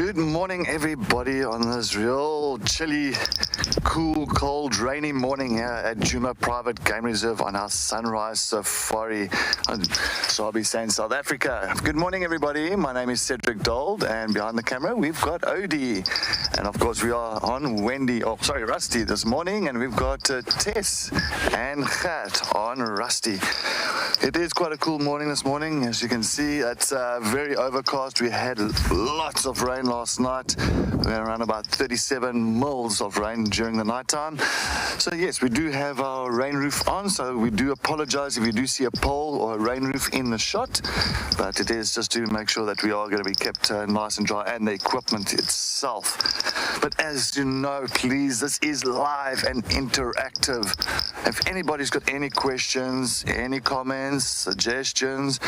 Good morning, everybody, on this real chilly, cool, cold, rainy morning here at Djuma Private Game Reserve on our sunrise safari on Sabi Sand, South Africa. Good morning, everybody. My name is Cedric Dold, and behind the camera we've got Odie, and of course we are on Rusty this morning, and we've got Tess and Gat on Rusty. It is quite a cool morning this morning. As you can see, it's very overcast. We had lots of rain last night. We had around about 37 mils of rain during the night time. So yes, we do have our rain roof on, so we do apologize if you do see a pole or a rain roof in the shot, but it is just to make sure that we are going to be kept nice and dry, and the equipment itself. But as you know, please, this is live and interactive. If anybody's got any questions, any comments, suggestions,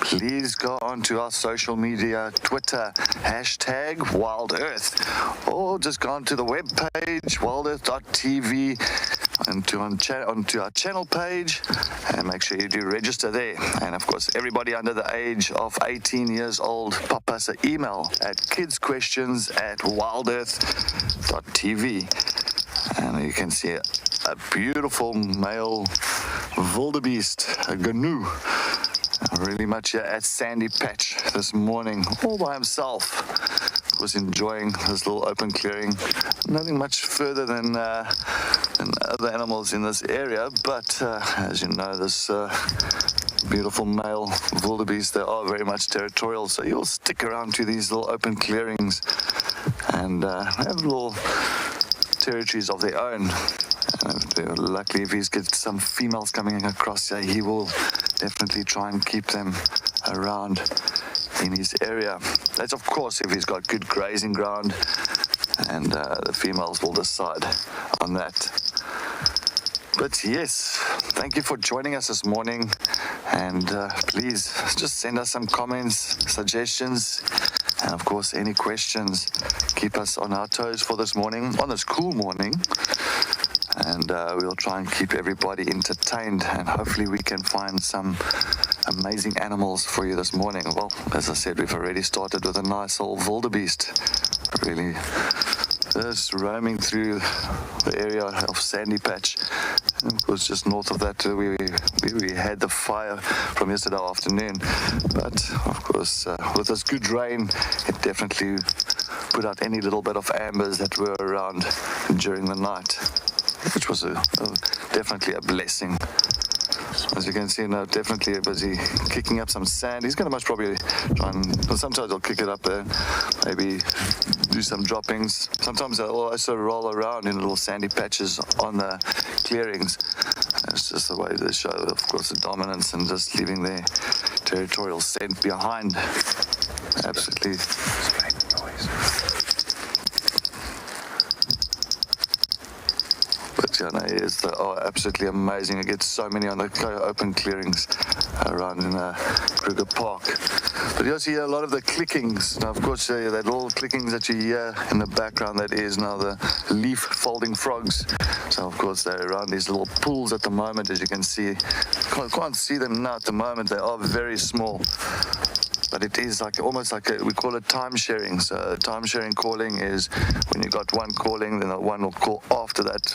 please go onto our social media, Twitter, hashtag WildEarth, or just go onto the webpage, wildearth.tv, onto our channel page, and make sure you do register there. And of course, everybody under the age of 18 years old, pop us an email at kidssquestions@wildearth.tv. And you can see a beautiful male wildebeest, a gnu, really much at Sandy Patch this morning, all by himself. Was enjoying this little open clearing. Nothing much further than other animals in this area, but as you know, this beautiful male wildebeest, they are very much territorial, so you'll stick around to these little open clearings and have little territories of their own. Luckily, if he's got some females coming across here, he will definitely try and keep them around in his area. That's of course if he's got good grazing ground, and the females will decide on that. But yes, thank you for joining us this morning, and please just send us some comments, suggestions, and of course any questions. Keep us on our toes for this morning, on this cool morning, and we'll try and keep everybody entertained, and hopefully we can find some amazing animals for you this morning. Well, as I said, we've already started with a nice old wildebeest, really just roaming through the area of Sandy Patch. And of course, just north of that, we had the fire from yesterday afternoon. But of course, with this good rain, it definitely put out any little bit of ambers that were around during the night, which was definitely a blessing. As you can see now, definitely busy kicking up some sand. He's going to most probably try and, sometimes he'll kick it up there, maybe do some droppings. Sometimes they'll also roll around in little sandy patches on the clearings. It's just the way they show, of course, the dominance and just leaving their territorial scent behind. Absolutely. Yeah, no, yes, they are absolutely amazing. I get so many on the open clearings around in Kruger Park. But you also hear a lot of the clickings. Now, of course, that little clickings that you hear in the background, that is now the leaf folding frogs. So, of course, they're around these little pools at the moment, as you can see. Can't see them now at the moment. They are very small. But it is almost like we call it time sharing. So time sharing calling is when you got one calling, then one will call after that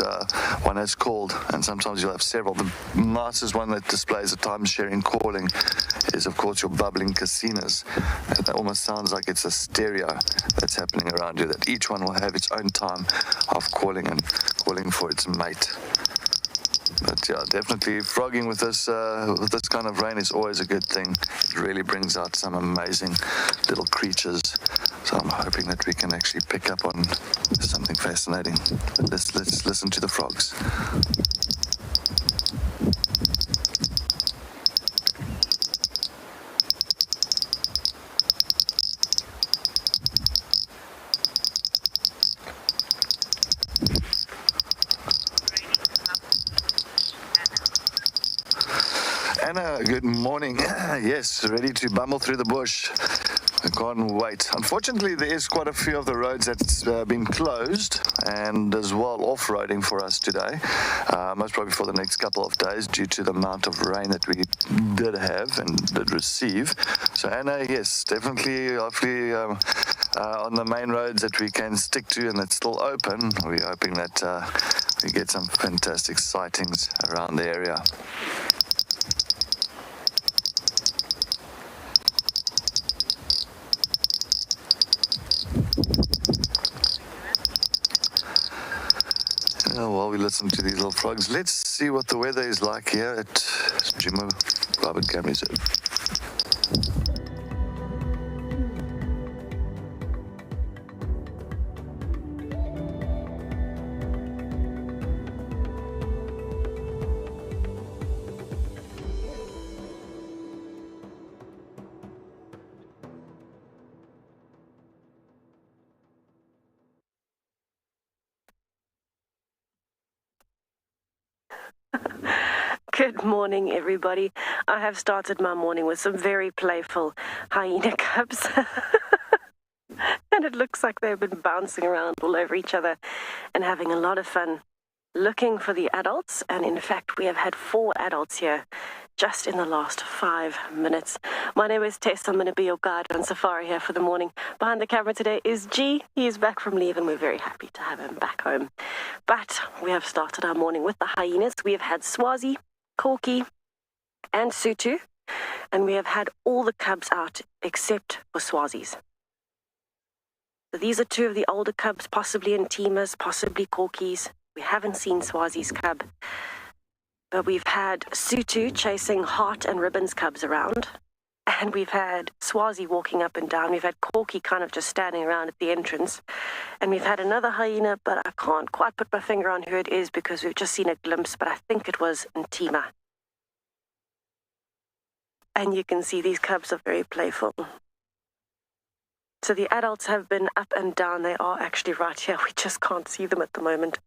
one has called, and sometimes you'll have several. The nicest one that displays a time sharing calling is of course your bubbling casinos. It almost sounds like it's a stereo that's happening around you, that each one will have its own time of calling and calling for its mate. But yeah, definitely frogging with this kind of rain is always a good thing. It really brings out some amazing little creatures. So I'm hoping that we can actually pick up on something fascinating. But let's listen to the frogs. Anna, good morning. Yes, ready to bumble through the bush. I can't wait. Unfortunately, there is quite a few of the roads that's been closed, and as well off-roading for us today, most probably for the next couple of days due to the amount of rain that we did have and did receive. So Anna, yes, definitely, hopefully on the main roads that we can stick to and that's still open. We're hoping that we get some fantastic sightings around the area. While we listen to these little frogs, let's see what the weather is like here at Djuma Private Game Reserve. Good morning, everybody. I have started my morning with some very playful hyena cubs. And it looks like they've been bouncing around all over each other and having a lot of fun looking for the adults. And in fact, we have had 4 adults here just in the last 5 minutes. My name is Tess. I'm going to be your guide on safari here for the morning. Behind the camera today is G. He is back from leave and we're very happy to have him back home. But we have started our morning with the hyenas. We have had Swazi, Corky, and Sutu, and we have had all the cubs out except for Swazi's. So these are 2 of the older cubs, possibly Intimas, possibly Corkies. We haven't seen Swazi's cub, but we've had Sutu chasing Heart and Ribbon's cubs around, and we've had Swazi walking up and down. We've had Corky kind of just standing around at the entrance, and we've had another hyena, but I can't quite put my finger on who it is because we've just seen a glimpse, but I think it was Ntima. And you can see these cubs are very playful. So the adults have been up and down. They are actually right here. We just can't see them at the moment,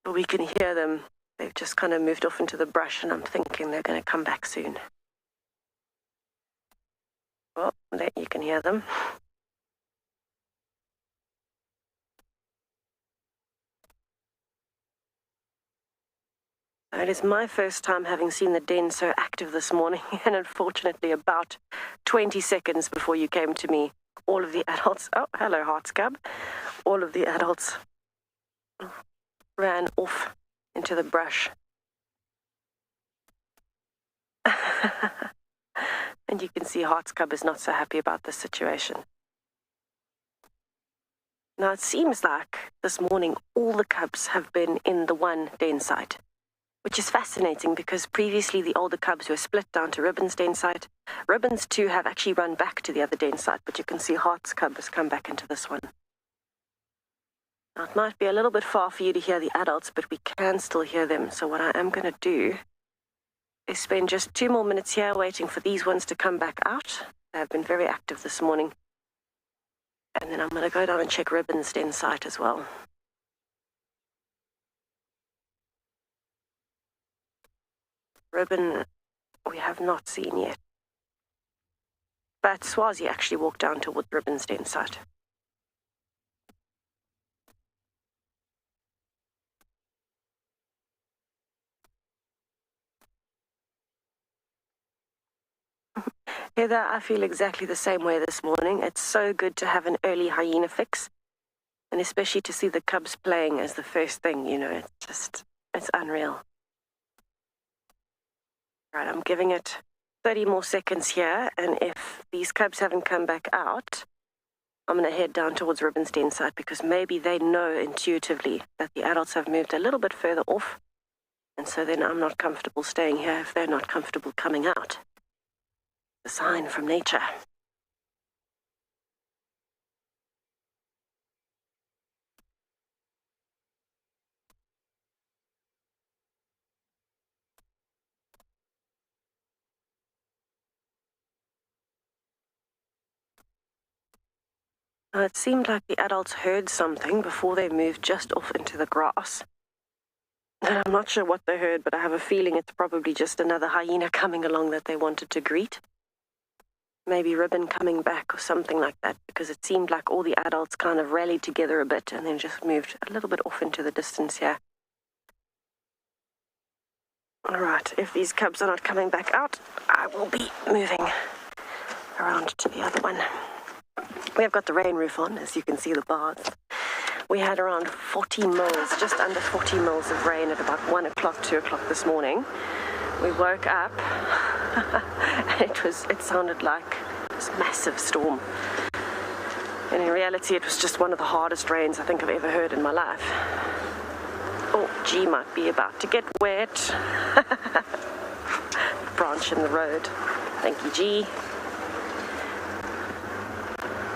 but we can hear them. They've just kind of moved off into the brush, and I'm thinking they're going to come back soon. Well, there you can hear them. It is my first time having seen the den so active this morning, and unfortunately about 20 seconds before you came to me, all of the adults, oh, hello Heart's cub, all of the adults ran off into the brush. And you can see Heart's cub is not so happy about this situation. Now it seems like this morning all the cubs have been in the one den site, which is fascinating because previously the older cubs were split down to Ribbon's den site. Ribbon's 2 have actually run back to the other den site, but you can see Heart's cub has come back into this one. Now it might be a little bit far for you to hear the adults, but we can still hear them. So what I am going to do is spend just 2 more minutes here waiting for these ones to come back out. They have been very active this morning. And then I'm going to go down and check Ribbon's den site as well. Ribbon, we have not seen yet. But Swazi actually walked down towards Ribbon's den site. Heather, I feel exactly the same way this morning. It's so good to have an early hyena fix, and especially to see the cubs playing as the first thing, you know, it's unreal. Right, I'm giving it 30 more seconds here, and if these cubs haven't come back out, I'm going to head down towards Ribbon's den site because maybe they know intuitively that the adults have moved a little bit further off, and so then I'm not comfortable staying here if they're not comfortable coming out. A sign from nature. Now, it seemed like the adults heard something before they moved just off into the grass. And I'm not sure what they heard, but I have a feeling it's probably just another hyena coming along that they wanted to greet. Maybe Ribbon coming back or something like that, because it seemed like all the adults kind of rallied together a bit and then just moved a little bit off into the distance here. All right, if these cubs are not coming back out, I will be moving around to the other one. We have got the rain roof on, as you can see the bars. We had around 40 mils, just under 40 mils of rain at about 1 o'clock, 2 o'clock this morning. We woke up and it sounded like this massive storm. And in reality, it was just one of the hardest rains I think I've ever heard in my life. Oh, G might be about to get wet. Branch in the road. Thank you, G.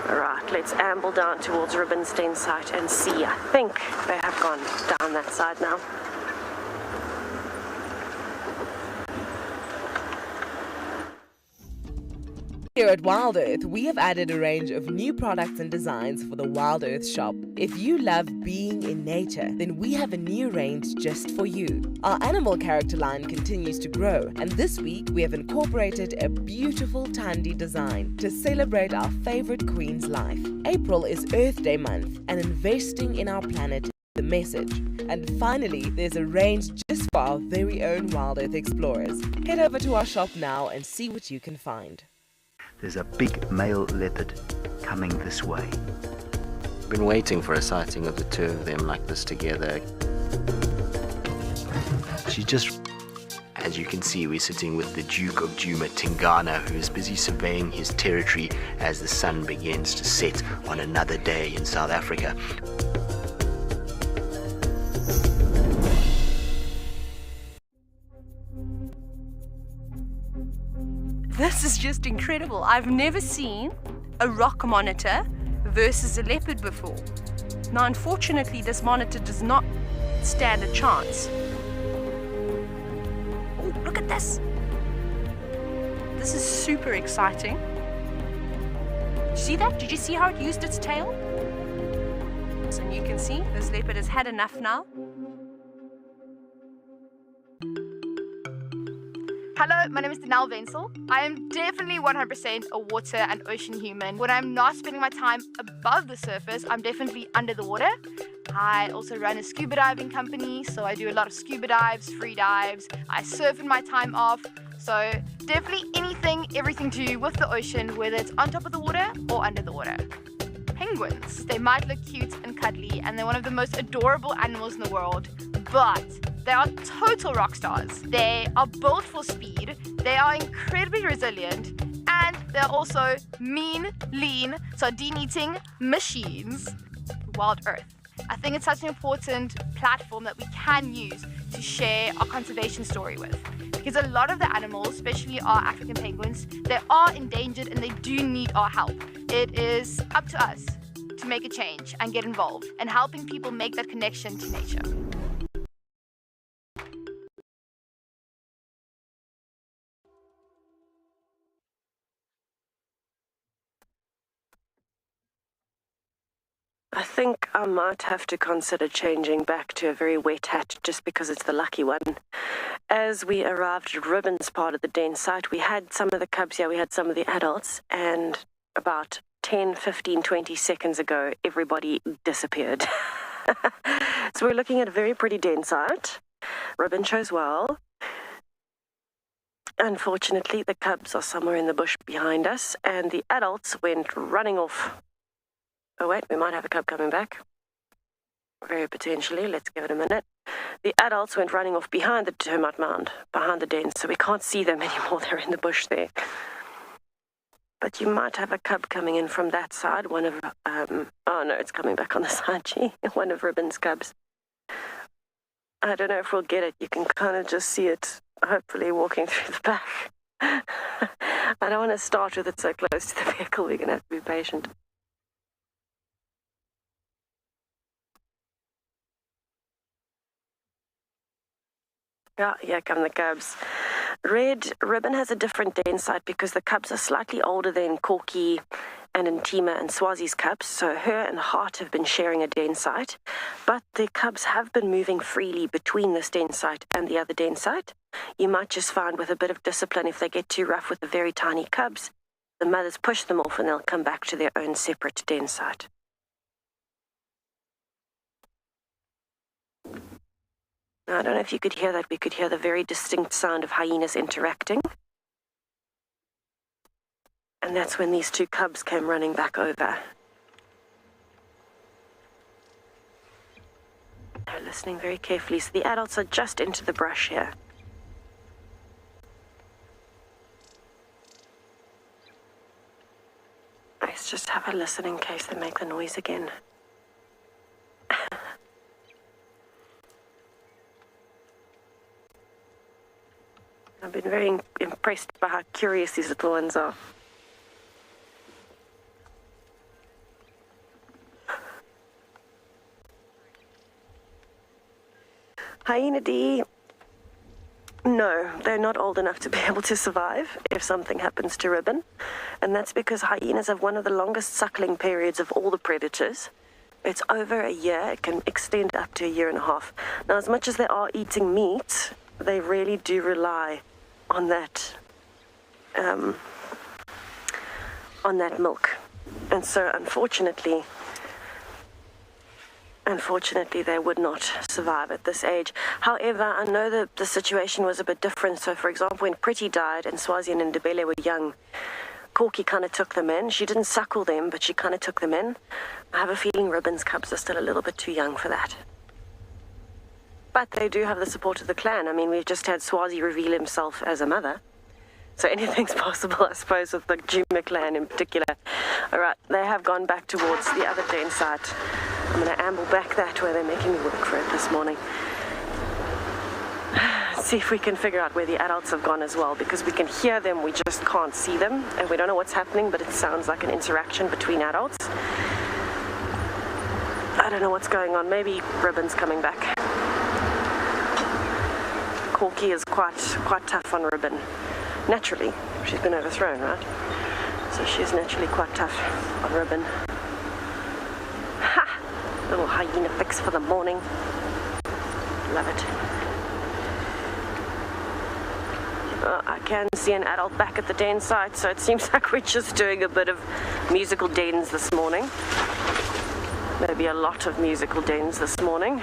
Alright, let's amble down towards Ribbon's den site and see. I think they have gone down that side now. Here at WildEarth, we have added a range of new products and designs for the WildEarth shop. If you love being in nature, then we have a new range just for you. Our animal character line continues to grow, and this week we have incorporated a beautiful Tandy design to celebrate our favorite queen's life. April is Earth Day month, and investing in our planet is the message. And finally, there's a range just for our very own WildEarth explorers. Head over to our shop now and see what you can find. There's a big male leopard coming this way. Been waiting for a sighting of the two of them like this together. As you can see, we're sitting with the Duke of Djuma, Tingana, who is busy surveying his territory as the sun begins to set on another day in South Africa. This is just incredible. I've never seen a rock monitor versus a leopard before. Now, unfortunately, this monitor does not stand a chance. Oh, look at this. This is super exciting. Did you see that? Did you see how it used its tail? And you can see this leopard has had enough now. Hello, my name is Danelle. I am definitely 100% a water and ocean human. When I'm not spending my time above the surface, I'm definitely under the water. I also run a scuba diving company, so I do a lot of scuba dives, free dives. I surf in my time off. So definitely everything to do with the ocean, whether it's on top of the water or under the water. Penguins, they might look cute and cuddly, and they're one of the most adorable animals in the world, but they are total rock stars. They are built for speed, they are incredibly resilient, and they're also mean, lean, sardine-eating machines. WildEarth. I think it's such an important platform that we can use to share our conservation story with. Because a lot of the animals, especially our African penguins, they are endangered and they do need our help. It is up to us to make a change and get involved and helping people make that connection to nature. I think I might have to consider changing back to a very wet hat just because it's the lucky one. As we arrived at Ribbon's part of the den site, we had some of the cubs here, we had some of the adults, and about 10, 15, 20 seconds ago, everybody disappeared. So we're looking at a very pretty den site. Ribbon chose well. Unfortunately, the cubs are somewhere in the bush behind us, and the adults went running off. Oh wait, we might have a cub coming back. Very potentially, let's give it a minute. The adults went running off behind the termite mound, behind the den, so we can't see them anymore, they're in the bush there. But you might have a cub coming in from that side, one of, oh no, it's coming back on the side, gee, one of Ribbon's cubs. I don't know if we'll get it, you can kind of just see it, hopefully walking through the back. I don't want to start with it so close to the vehicle, we're going to have to be patient. Yeah, here come the cubs. Red Ribbon has a different den site because the cubs are slightly older than Corky and Intima and Swazi's cubs, so her and Heart have been sharing a den site, but the cubs have been moving freely between this den site and the other den site. You might just find with a bit of discipline, if they get too rough with the very tiny cubs, the mothers push them off and they'll come back to their own separate den site. Now, I don't know if you could hear that. We could hear the very distinct sound of hyenas interacting. And And that's when these two cubs came running back over. They're listening very carefully, so the adults are just into the brush here. Let's just have a listen in case they make the noise again. I've been very impressed by how curious these little ones are. Hyena D. No, they're not old enough to be able to survive if something happens to Ribbon. And that's because hyenas have one of the longest suckling periods of all the predators. It's over a year. It can extend up to a year and a half. Now, as much as they are eating meat, they really do rely on that milk. And so, unfortunately, they would not survive at this age. However, I know that the situation was a bit different. So, for example, when Pretty died and Swazi and Ndebele were young, Corky kind of took them in. She didn't suckle them, but she kind of took them in. I have a feeling Ribbon's cubs are still a little bit too young for that. But they do have the support of the clan. I mean, we've just had Swazi reveal himself as a mother. So anything's possible, I suppose, with the Djuma clan in particular. All right, they have gone back towards the other den site. I'm going to amble back that way. They're making me work for it this morning. See if we can figure out where the adults have gone as well, because we can hear them, we just can't see them, and we don't know what's happening, but it sounds like an interaction between adults. I don't know what's going on. Maybe Ribbon's coming back. Corky is quite tough on Ribbon. Naturally, she's been overthrown, right? So she's naturally quite tough on Ribbon. Ha! Little hyena fix for the morning. Love it. I can see an adult back at the den site, so it seems like we're just doing a bit of musical dens this morning. Maybe a lot of musical dens this morning.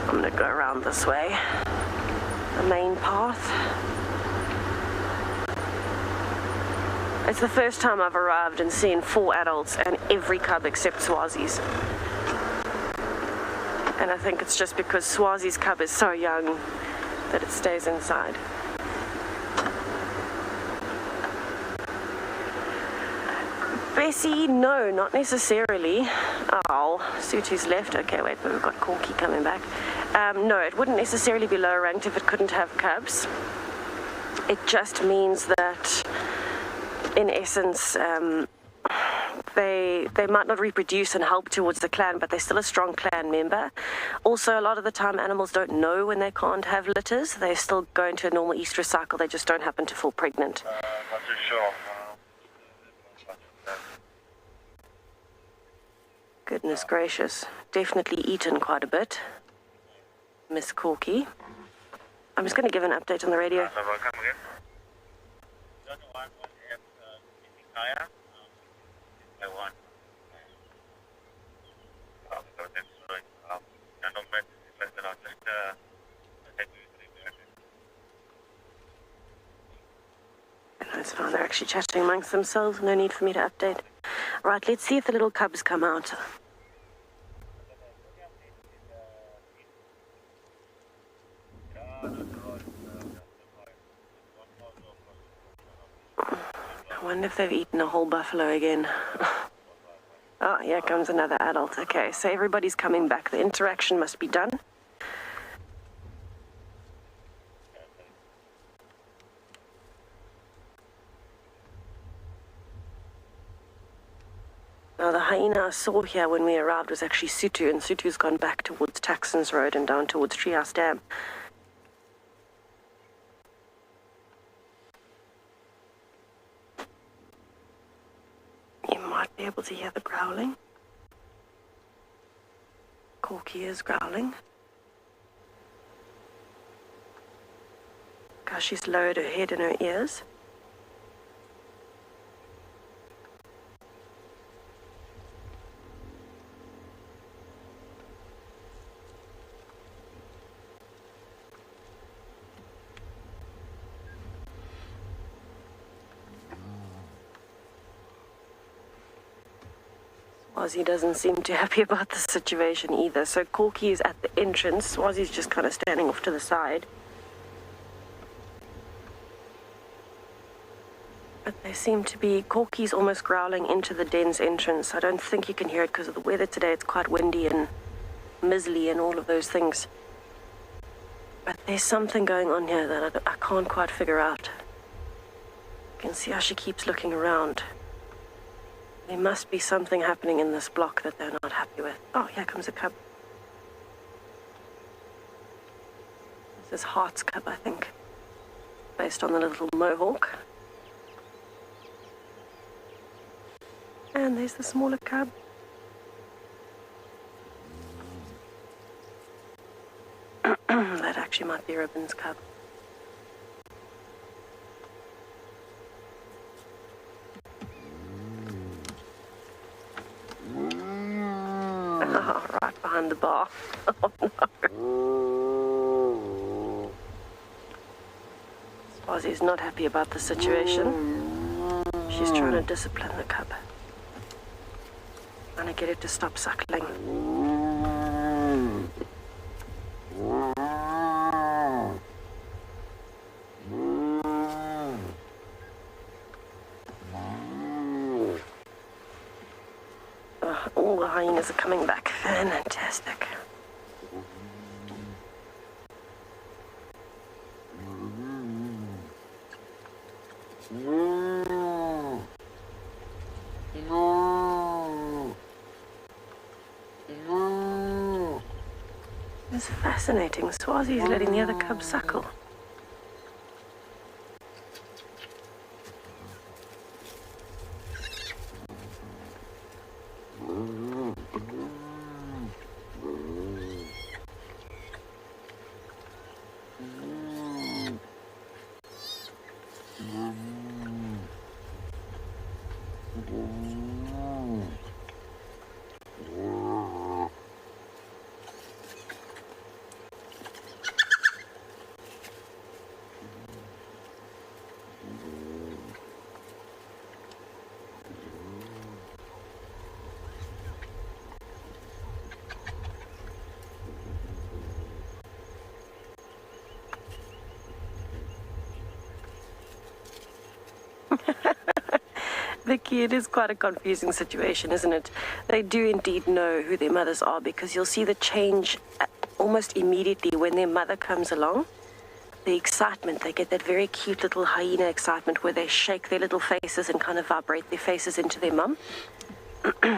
I'm going to go around this way. The main path. It's the first time I've arrived and seen 4 adults and every cub except Swazi's. And I think it's just because Swazi's cub is so young that it stays inside. Bessie, no, not necessarily. Oh, Sutu's left. Okay, wait, but we've got Corky coming back. No, it wouldn't necessarily be lower ranked if it couldn't have cubs. It just means that, in essence, they might not reproduce and help towards the clan, but they're still a strong clan member. Also, a lot of the time, animals don't know when they can't have litters. They still go into a normal estrus cycle. They just don't happen to fall pregnant. Not too sure. Goodness gracious. Definitely eaten quite a bit. Miss Corky. I'm just going to give an update on the radio. That's fine, they're actually chatting amongst themselves. No need for me to update. Right, let's see if the little cubs come out. I wonder if they've eaten a whole buffalo again. Oh, here comes another adult. Okay, so everybody's coming back. The interaction must be done. Now, the hyena I saw here when we arrived was actually Sutu, and Sutu's gone back towards Taxon's Road and down towards Treehouse Dam. You might be able to hear the growling. Corky is growling. Because she's lowered her head and her ears. Ozzy doesn't seem too happy about the situation either. So Corky is at the entrance. Ozzy's just kind of standing off to the side. But they seem to be... Corky's almost growling into the den's entrance. I don't think you can hear it because of the weather today. It's quite windy and mizzly and all of those things. But there's something going on here that I can't quite figure out. You can see how she keeps looking around. There must be something happening in this block that they're not happy with. Oh, here comes a cub. This is Heart's cub, I think, based on the little mohawk. And there's the smaller cub. That actually might be Ribbon's cub. Oh, right behind the bar. Oh no. Ozzy's not happy about the situation. She's trying to discipline the cub. Trying to get it to stop suckling. All the hyenas are coming back. Fantastic. It's fascinating. Swazi's letting the other cub suckle. Vicky, it is quite a confusing situation, isn't it? They do indeed know who their mothers are, because you'll see the change almost immediately when their mother comes along. The excitement, they get that very cute little hyena excitement where they shake their little faces and kind of vibrate their faces into their mum.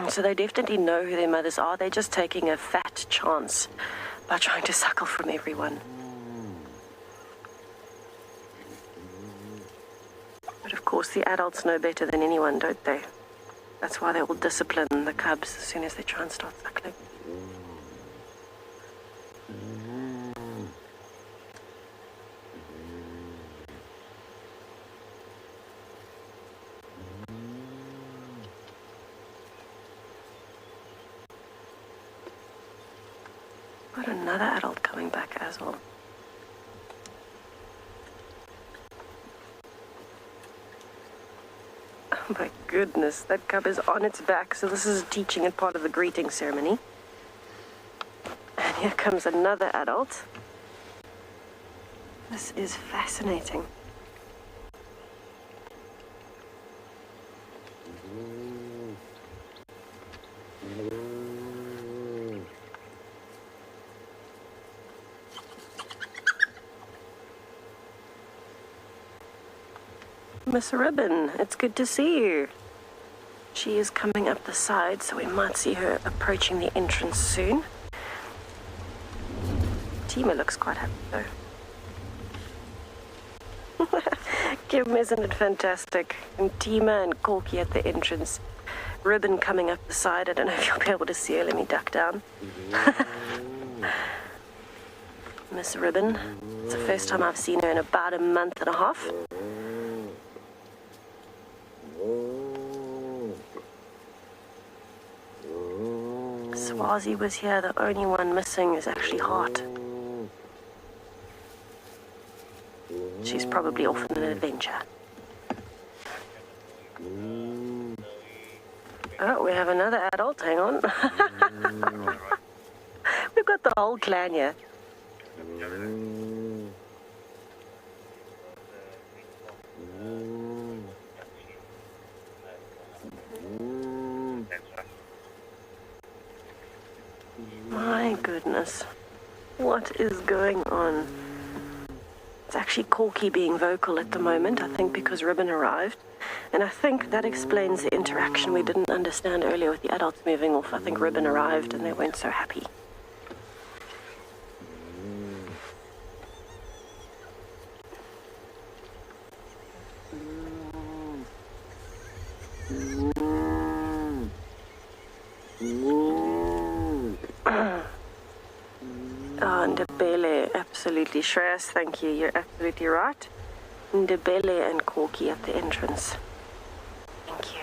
So they definitely know who their mothers are. They're just taking a fat chance by trying to suckle from everyone. But of course, the adults know better than anyone, don't they? That's why they will discipline the cubs as soon as they try and start suckling. Got another adult coming back as well. Oh my goodness, that cub is on its back, so this is teaching it part of the greeting ceremony. And here comes another adult. This is fascinating. Miss Ribbon, it's good to see you. She is coming up the side, so we might see her approaching the entrance soon. Djuma looks quite happy, though. Kim, isn't it fantastic? And Djuma and Corky at the entrance. Ribbon coming up the side. I don't know if you'll be able to see her. Let me duck down. Miss Ribbon. It's the first time I've seen her in about a month and a half. Swazi was here. The only one missing is actually Heart. She's probably off on an adventure. Oh, we have another adult. Hang on. We've got the whole clan here. My goodness. What is going on? It's actually Corky being vocal at the moment, I think because Ribbon arrived. And I think that explains the interaction we didn't understand earlier with the adults moving off. I think Ribbon arrived and they weren't so happy. Ndebele, absolutely. Shreyas, thank you. You're absolutely right. Ndebele and Corky at the entrance. Thank you.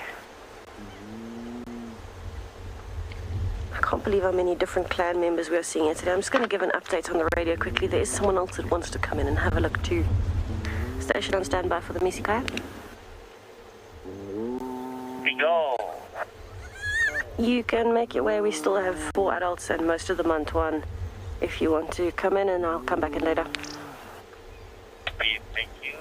I can't believe how many different clan members we are seeing here today. I'm just going to give an update on the radio quickly. There is someone else that wants to come in and have a look too. Station on standby for the Misikaya. You can make your way. We still have 4 adults and most of them on one. If you want to come in, and I'll come back in later. Thank you.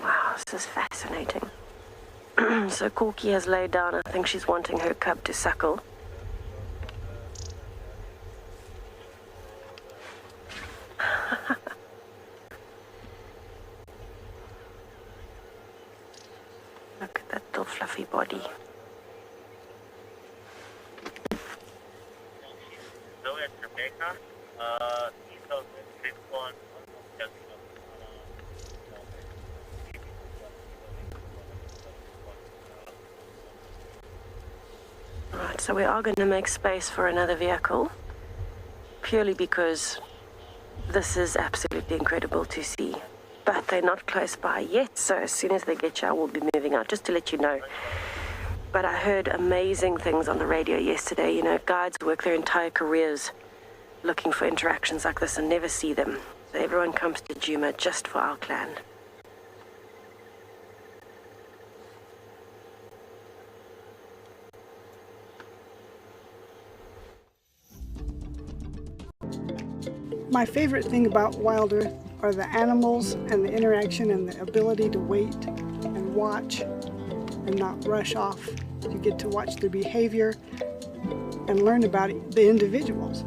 Wow, this is fascinating. So Corky has laid down. I think she's wanting her cub to suckle. Look at that little fluffy body. Right, so we are going to make space for another vehicle, purely because this is absolutely incredible to see. But they're not close by yet, so as soon as they get here, we'll be moving out, just to let you know. But I heard amazing things on the radio yesterday. You know, guides work their entire careers looking for interactions like this and never see them. So everyone comes to Djuma just for our clan. My favorite thing about WildEarth are the animals and the interaction and the ability to wait and watch and not rush off. You get to watch their behavior and learn about the individuals.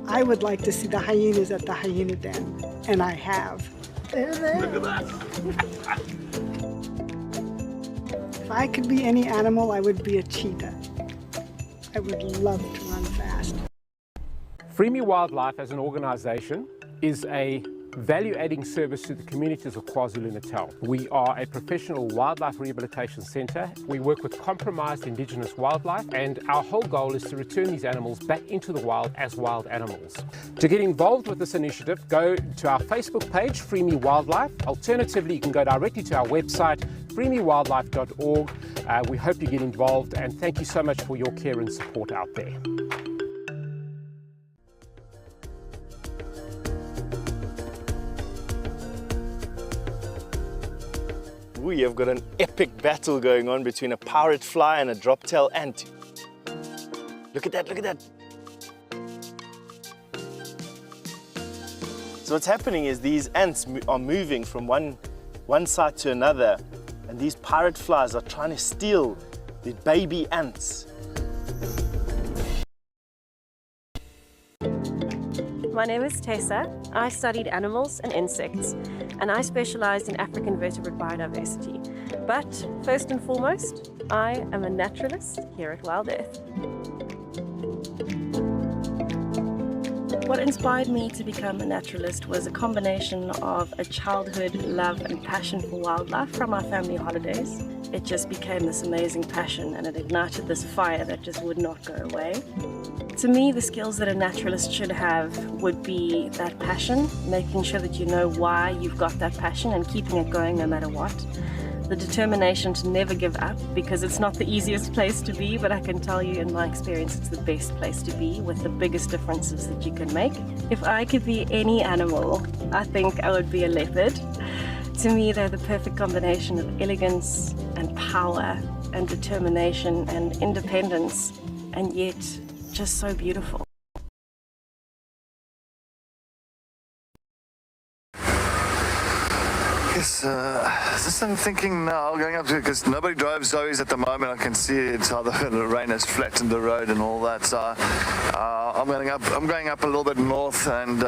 I would like to see the hyenas at the hyena den, and I have. They're there. Look at that. If I could be any animal, I would be a cheetah. I would love to run fast. Free Me Wildlife as an organisation is a value-adding service to the communities of KwaZulu-Natal. We are a professional wildlife rehabilitation centre. We work with compromised Indigenous wildlife, and our whole goal is to return these animals back into the wild as wild animals. To get involved with this initiative, go to our Facebook page, Free Me Wildlife. Alternatively, you can go directly to our website, freemewildlife.org. We hope you get involved, and thank you so much for your care and support out there. We have got an epic battle going on between a pirate fly and a drop-tail ant. Look at that, look at that. So what's happening is these ants are moving from one side to another, and these pirate flies are trying to steal the baby ants. My name is Tessa. I studied animals and insects, and I specialized in African vertebrate biodiversity. But first and foremost, I am a naturalist here at WildEarth. What inspired me to become a naturalist was a combination of a childhood love and passion for wildlife from our family holidays. It just became this amazing passion, and it ignited this fire that just would not go away. To me, the skills that a naturalist should have would be that passion, making sure that you know why you've got that passion and keeping it going no matter what. The determination to never give up, because it's not the easiest place to be, but I can tell you in my experience it's the best place to be with the biggest differences that you can make. If I could be any animal, I think I would be a leopard. To me, they're the perfect combination of elegance and power and determination and independence, and yet just so beautiful. Yes, just I'm thinking now, going up to, because nobody drives Zoe's at the moment. I can see it's how the rain has flattened the road and all that. So I'm going up a little bit north, and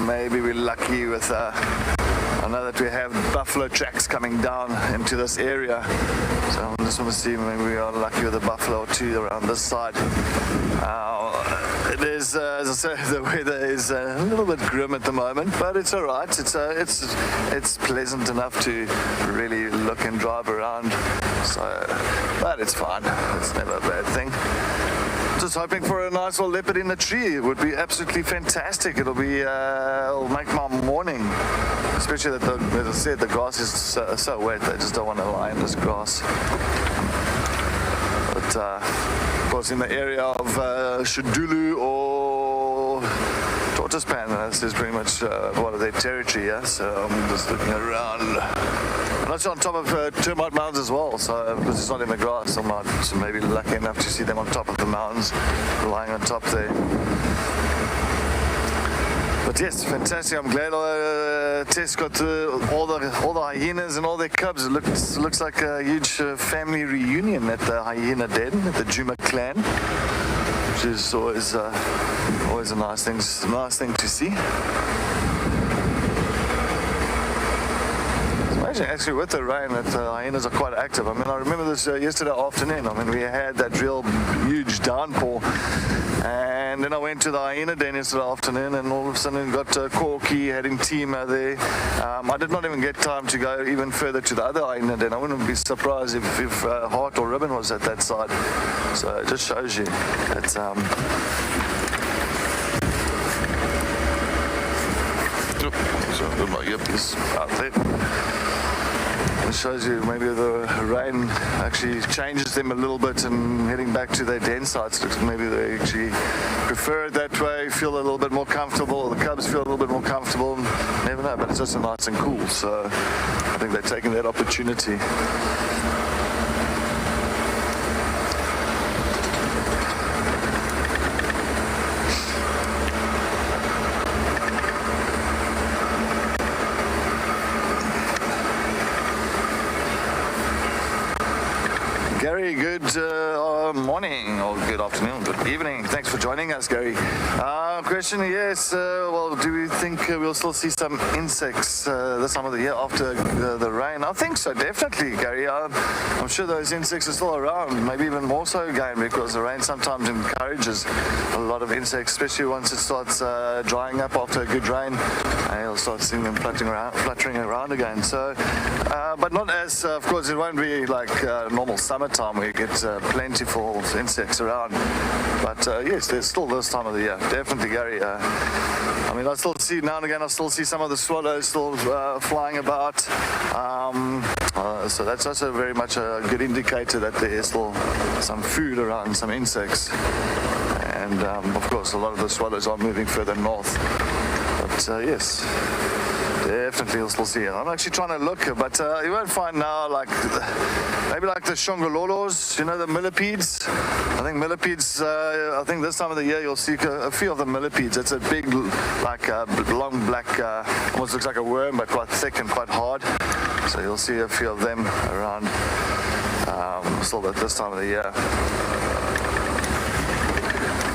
maybe we're lucky with. I know that we have buffalo tracks coming down into this area, so I just want to see maybe we are lucky with a buffalo or two around this side. It is, as I said, the weather is a little bit grim at the moment, but it's all right. It's pleasant enough to really look and drive around. So, but it's fine. It's never a bad thing. Just hoping for a nice little leopard in the tree. It would be absolutely fantastic. It'll make my morning. Especially that, as I said, the grass is so wet. They just don't want to lie in this grass. But of course, in the area of Shadulu or Tortoispan, this is pretty much part of their territory. Yeah? So I'm just looking around. And that's on top of termite mounds as well, so because it's not in the grass, I might maybe lucky enough to see them on top of the mounds, lying on top there. But yes, fantastic. I'm glad Tess got all the hyenas and all their cubs. It looks like a huge family reunion at the hyena den, at the Djuma clan, which is always a nice thing to see. Actually, with the rain, the hyenas are quite active. I mean, I remember this yesterday afternoon. I mean, we had that real huge downpour, and then I went to the hyena den yesterday afternoon, and all of a sudden got Corky heading Tima there. I did not even get time to go even further to the other hyena den. I wouldn't be surprised if Hart or Ribbon was at that side. So it just shows you that. So my earpiece out there. It shows you maybe the rain actually changes them a little bit and heading back to their den sites. Maybe they actually prefer it that way, feel a little bit more comfortable. The cubs feel a little bit more comfortable. Never know, but it's just nice and cool. So I think they're taking that opportunity. Gary, good morning, or good afternoon, good evening. Thanks for joining us, Gary. Question, yes, well, do we think we'll still see some insects this time of the year after the rain? I think so, definitely, Gary. I'm sure those insects are still around, maybe even more so again, because the rain sometimes encourages a lot of insects, especially once it starts drying up after a good rain. You'll start seeing them fluttering around again. So, but not as, of course, it won't be like normal summertime where you get plentiful insects around. But yes, there's still this time of the year, definitely, Gary. I mean, I still see, now and again, I still see some of the swallows still flying about. So that's also very much a good indicator that there is still some food around, some insects. And of course, a lot of the swallows are moving further north. But yes, definitely you'll still see it. I'm actually trying to look, but you won't find now like maybe like the shongololos, you know, the millipedes. I think millipedes, I think this time of the year you'll see a few of the millipedes. It's a big, like long black, almost looks like a worm, but quite thick and quite hard. So you'll see a few of them around still at this time of the year.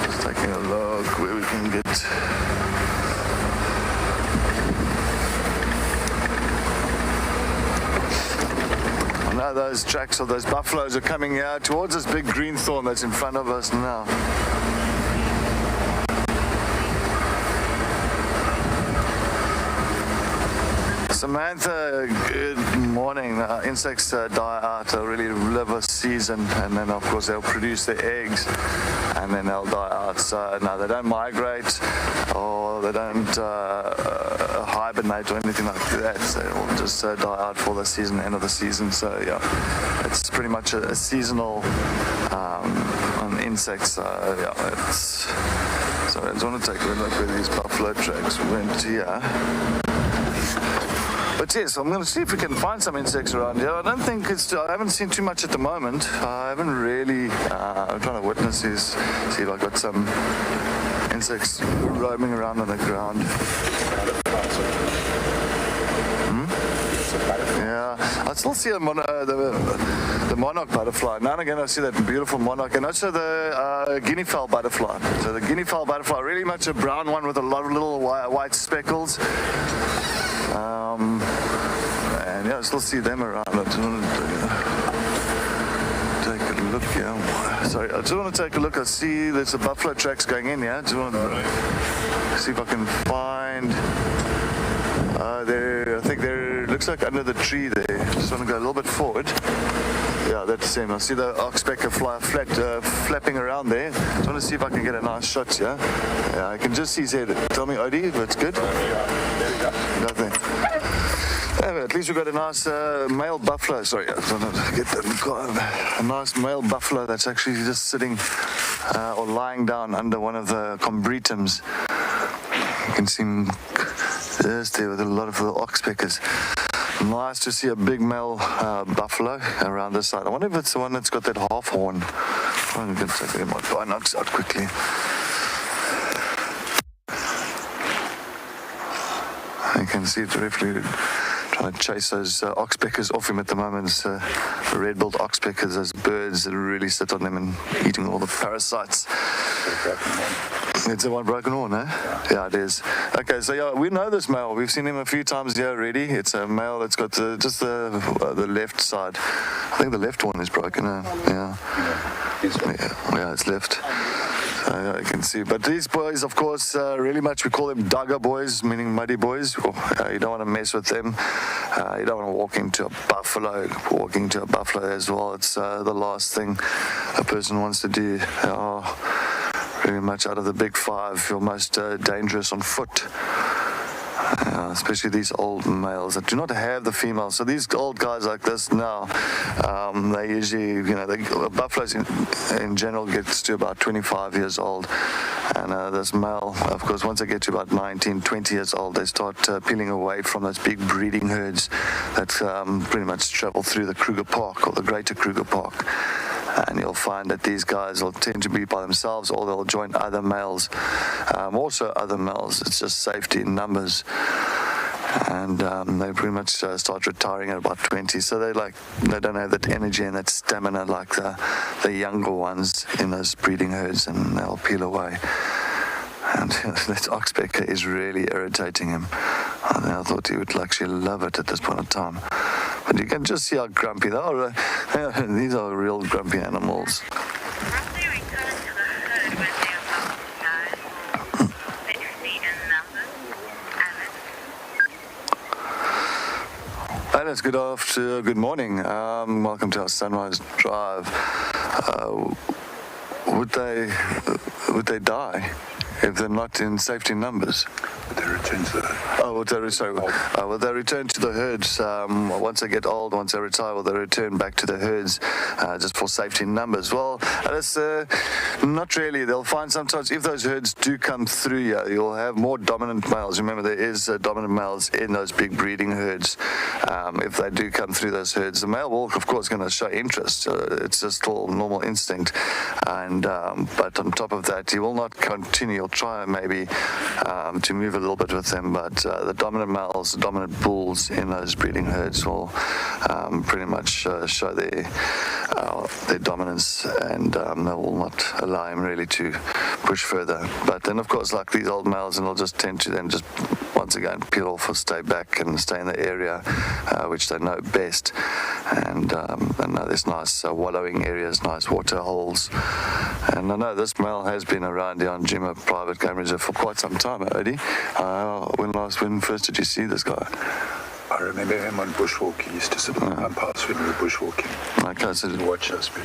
Just taking a look where we can get. Now those tracks of those buffaloes are coming out towards this big green thorn that's in front of us now. Samantha, good morning. Insects die out a really live a season, and then of course they'll produce their eggs, and then they'll die out. So no, they don't migrate, or they don't hibernate or anything like that. They'll just die out for the season, end of the season. So yeah, it's pretty much a seasonal insect. So yeah, it's. So I just want to take a look where these buffalo tracks went here. But yes, I'm going to see if we can find some insects around here. I don't think I haven't seen too much at the moment. I haven't really, I'm trying to witness these, see if I've got some insects roaming around on the ground. Yeah, I still see the monarch butterfly. Now and again I see that beautiful monarch, and also the guinea fowl butterfly. So the guinea fowl butterfly, really much a brown one with a lot of little white speckles. And yeah, I still see them around. I just want to take a look here. Sorry, I just want to take a look. I see there's a buffalo tracks going in here. I just want to see if I can find there. I think there looks like under the tree there. Just want to go a little bit forward. Yeah, that's him. I see the oxpecker flapping around there. Just want to see if I can get a nice shot here. Yeah, I can just see his head. Tell me, Odie, if it's good. There you go. Nothing. Anyway, at least we've got a nice male buffalo. Sorry, I just want to get a nice male buffalo that's actually just sitting or lying down under one of the combretums. You can see him just there with a lot of little oxpeckers. Nice to see a big male buffalo around this side. I wonder if it's the one that's got that half horn. I'm going to take my binocs out quickly. You can see it directly trying to chase those oxpeckers off him at the moment. The red-billed oxpeckers, those birds that really sit on them and eating all the parasites. It's the one broken horn, eh? Yeah, it is. Okay, so yeah, we know this male. We've seen him a few times here already. It's a male that's got just the left side. I think the left one is broken. Yeah, it's left. Yeah, you can see. But these boys, of course, really much, we call them dugger boys, meaning muddy boys. You don't want to mess with them. You don't want to walk into a buffalo as well. It's the last thing a person wants to do. Very much out of the big five, you're most dangerous on foot. Especially these old males that do not have the females. So these old guys like this now, they usually, the buffaloes in general gets to about 25 years old. And this male, of course, once they get to about 19, 20 years old, they start peeling away from those big breeding herds that pretty much travel through the Kruger Park or the greater Kruger Park. And you'll find that these guys will tend to be by themselves, or they'll join other males. Also other males, it's just safety in numbers. And they pretty much start retiring at about 20. So they don't have that energy and that stamina like the younger ones in those breeding herds, and they'll peel away. And that oxpecker is really irritating him. I thought he would actually love it at this point in time. But you can just see how grumpy they are. These are real grumpy animals. Alice, good morning. Welcome to our Sunrise Drive. Would they die if they're not in safety numbers? Would they return to the herd? Will they return to the herds once they get old, once they retire? Will they return back to the herds just for safety numbers? Well, that's not really. They'll find sometimes if those herds do come through here, you'll have more dominant males. Remember, there is dominant males in those big breeding herds. If they do come through those herds, the male will, of course, going to show interest. It's just all normal instinct. And but on top of that, he will not continue. He'll try maybe to move a little bit with them, but the dominant males, the dominant bulls in those breeding herds will pretty much show their dominance, and they will not allow him really to push further. But then, of course, like these old males, and they'll just tend to then just once again peel off or stay back and stay in the area which they know best. And I know there's nice wallowing areas, nice water holes. And I know this male has been around here on Djuma Private Game Reserve for quite some time, Odie. When first did you see this guy? I remember him on bushwalk. He used to sit on my pass when we were bushwalking. Okay, so And watch us be.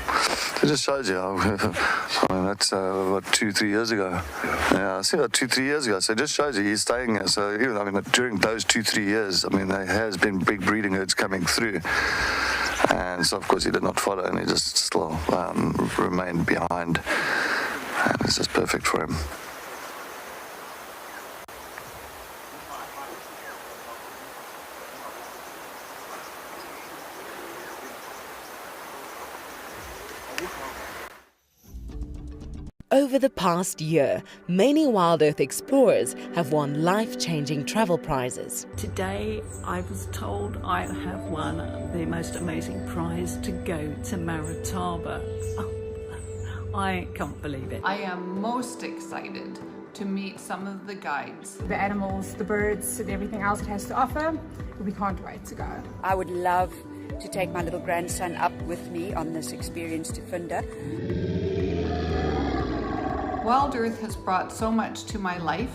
it just shows you. I mean, that's about 2-3 years ago. Yeah, I see that 2-3 years ago. So it just shows you he's staying there. So even, I mean, during those 2-3 years, I mean, there has been big breeding herds coming through. And so, of course, he did not follow, and he just still remained behind. And it's just perfect for him. Over the past year, many WildEarth explorers have won life-changing travel prizes. Today I was told I have won the most amazing prize to go to Marataba. Oh, I can't believe it. I am most excited to meet some of the guides. The animals, the birds, and everything else it has to offer. We can't wait to go. I would love to take my little grandson up with me on this experience to Funda. WildEarth has brought so much to my life,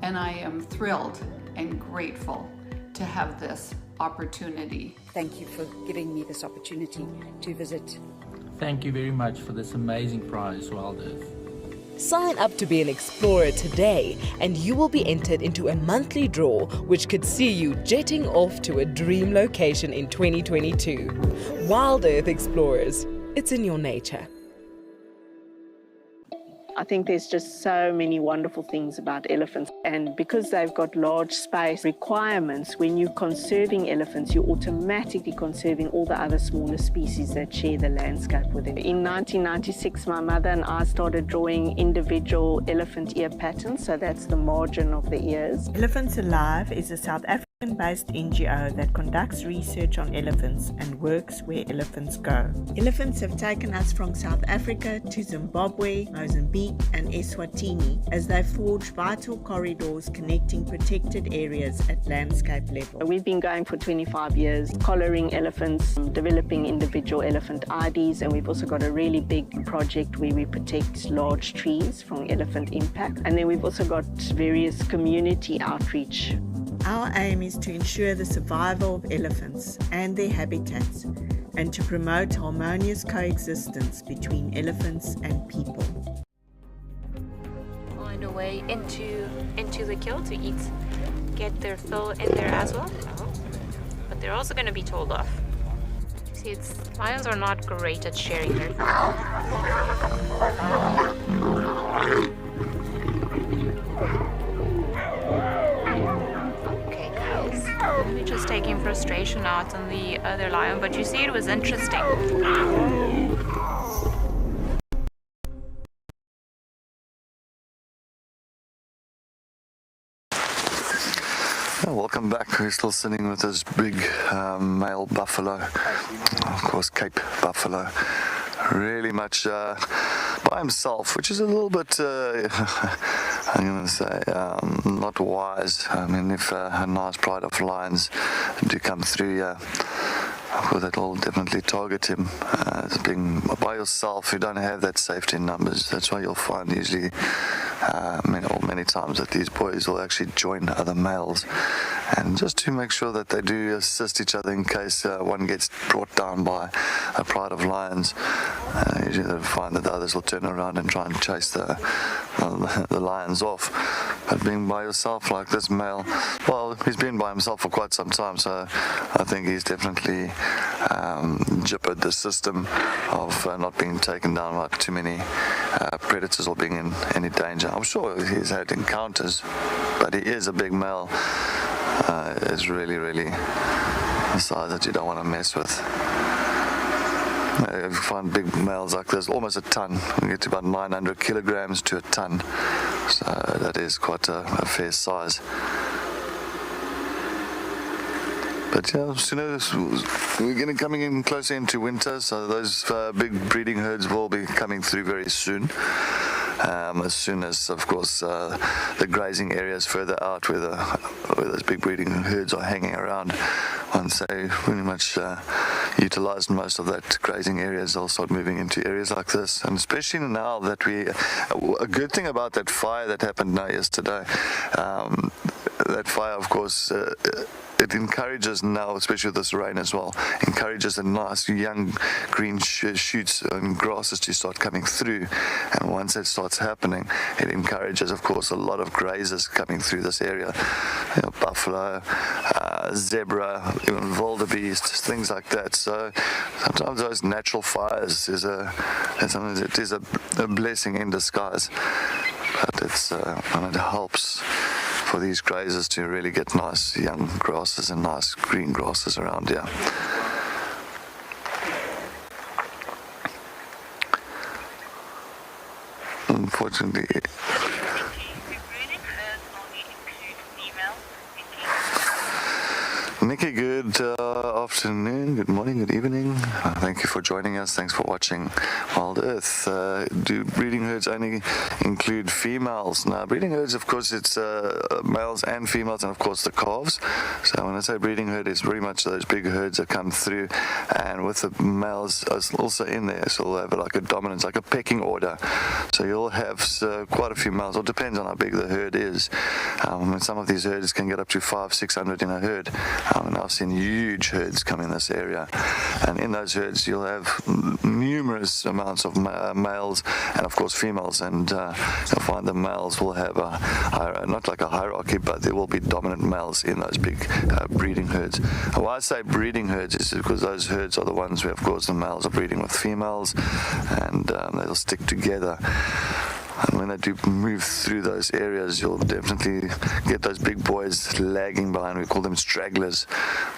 and I am thrilled and grateful to have this opportunity. Thank you for giving me this opportunity to visit. Thank you very much for this amazing prize, WildEarth. Sign up to be an explorer today and you will be entered into a monthly draw which could see you jetting off to a dream location in 2022. WildEarth Explorers, it's in your nature. I think there's just so many wonderful things about elephants, and because they've got large space requirements, when you're conserving elephants, you're automatically conserving all the other smaller species that share the landscape with it. In 1996, my mother and I started drawing individual elephant ear patterns, so that's the margin of the ears. Elephants Alive is a South African-based NGO that conducts research on elephants and works where elephants go. Elephants have taken us from South Africa to Zimbabwe, Mozambique, and Eswatini as they forge vital corridors connecting protected areas at landscape level. We've been going for 25 years, collaring elephants, developing individual elephant IDs, and we've also got a really big project where we protect large trees from elephant impact. And then we've also got various community outreach. Our aim is to ensure the survival of elephants and their habitats and to promote harmonious coexistence between elephants and people. Find a way into the kill to eat, get their fill in there as well. But they're also going to be told off. See, lions are not great at sharing their food. Okay, guys, let me just taking frustration out on the other lion, but you see, it was interesting. Welcome back. We're still sitting with this big male buffalo, of course Cape buffalo, really much by himself, which is a little bit, I'm going to say, not wise. I mean, if a nice pride of lions do come through here, well, that will definitely target him. Being by yourself, you don't have that safety in numbers. That's why you'll find usually many times that these boys will actually join other males, and just to make sure that they do assist each other in case one gets brought down by a pride of lions. Usually they'll find that the others will turn around and try and chase the lions off. But being by yourself like this male, well, he's been by himself for quite some time, so I think he's definitely jippered the system of not being taken down by too many predators or being in any danger. I'm sure he's had encounters, but he is a big male. It's really a size that you don't want to mess with. If you find big males like this, almost a ton, you get to about 900 kilograms to a ton, so that is quite a fair size. But yeah, as soon as we're coming in closer into winter, so those big breeding herds will be coming through very soon. As soon as, of course, the grazing areas further out where those big breeding herds are hanging around, once they pretty much utilized most of that grazing areas, they'll start moving into areas like this. And especially now that a good thing about that fire that happened yesterday, that fire, of course, it encourages now, especially with this rain as well, encourages the nice young green shoots and grasses to start coming through. And once that starts happening, it encourages, of course, a lot of grazers coming through this area. You know, buffalo, zebra, even wildebeest, things like that. So sometimes those natural fires is a blessing in disguise. But and it helps for these grazers to really get nice young grasses and nice green grasses around here. Unfortunately, Nikki, good afternoon, good morning, good evening. Thank you for joining us. Thanks for watching Wild Earth. Do breeding herds only include females? Now, breeding herds, of course, it's males and females, and of course the calves. So when I say breeding herd, it's very much those big herds that come through, and with the males also in there, so we'll have like a dominance, like a pecking order. So you'll have quite a few males. It depends on how big the herd is. Some of these herds can get up to 500-600 in a herd. And I've seen huge herds come in this area, and in those herds you'll have numerous amounts of males and of course females, and you'll find the males will have not like a hierarchy, but there will be dominant males in those big breeding herds. Why I say breeding herds is because those herds are the ones where of course the males are breeding with females, and they'll stick together. And when they do move through those areas, you'll definitely get those big boys lagging behind. We call them stragglers,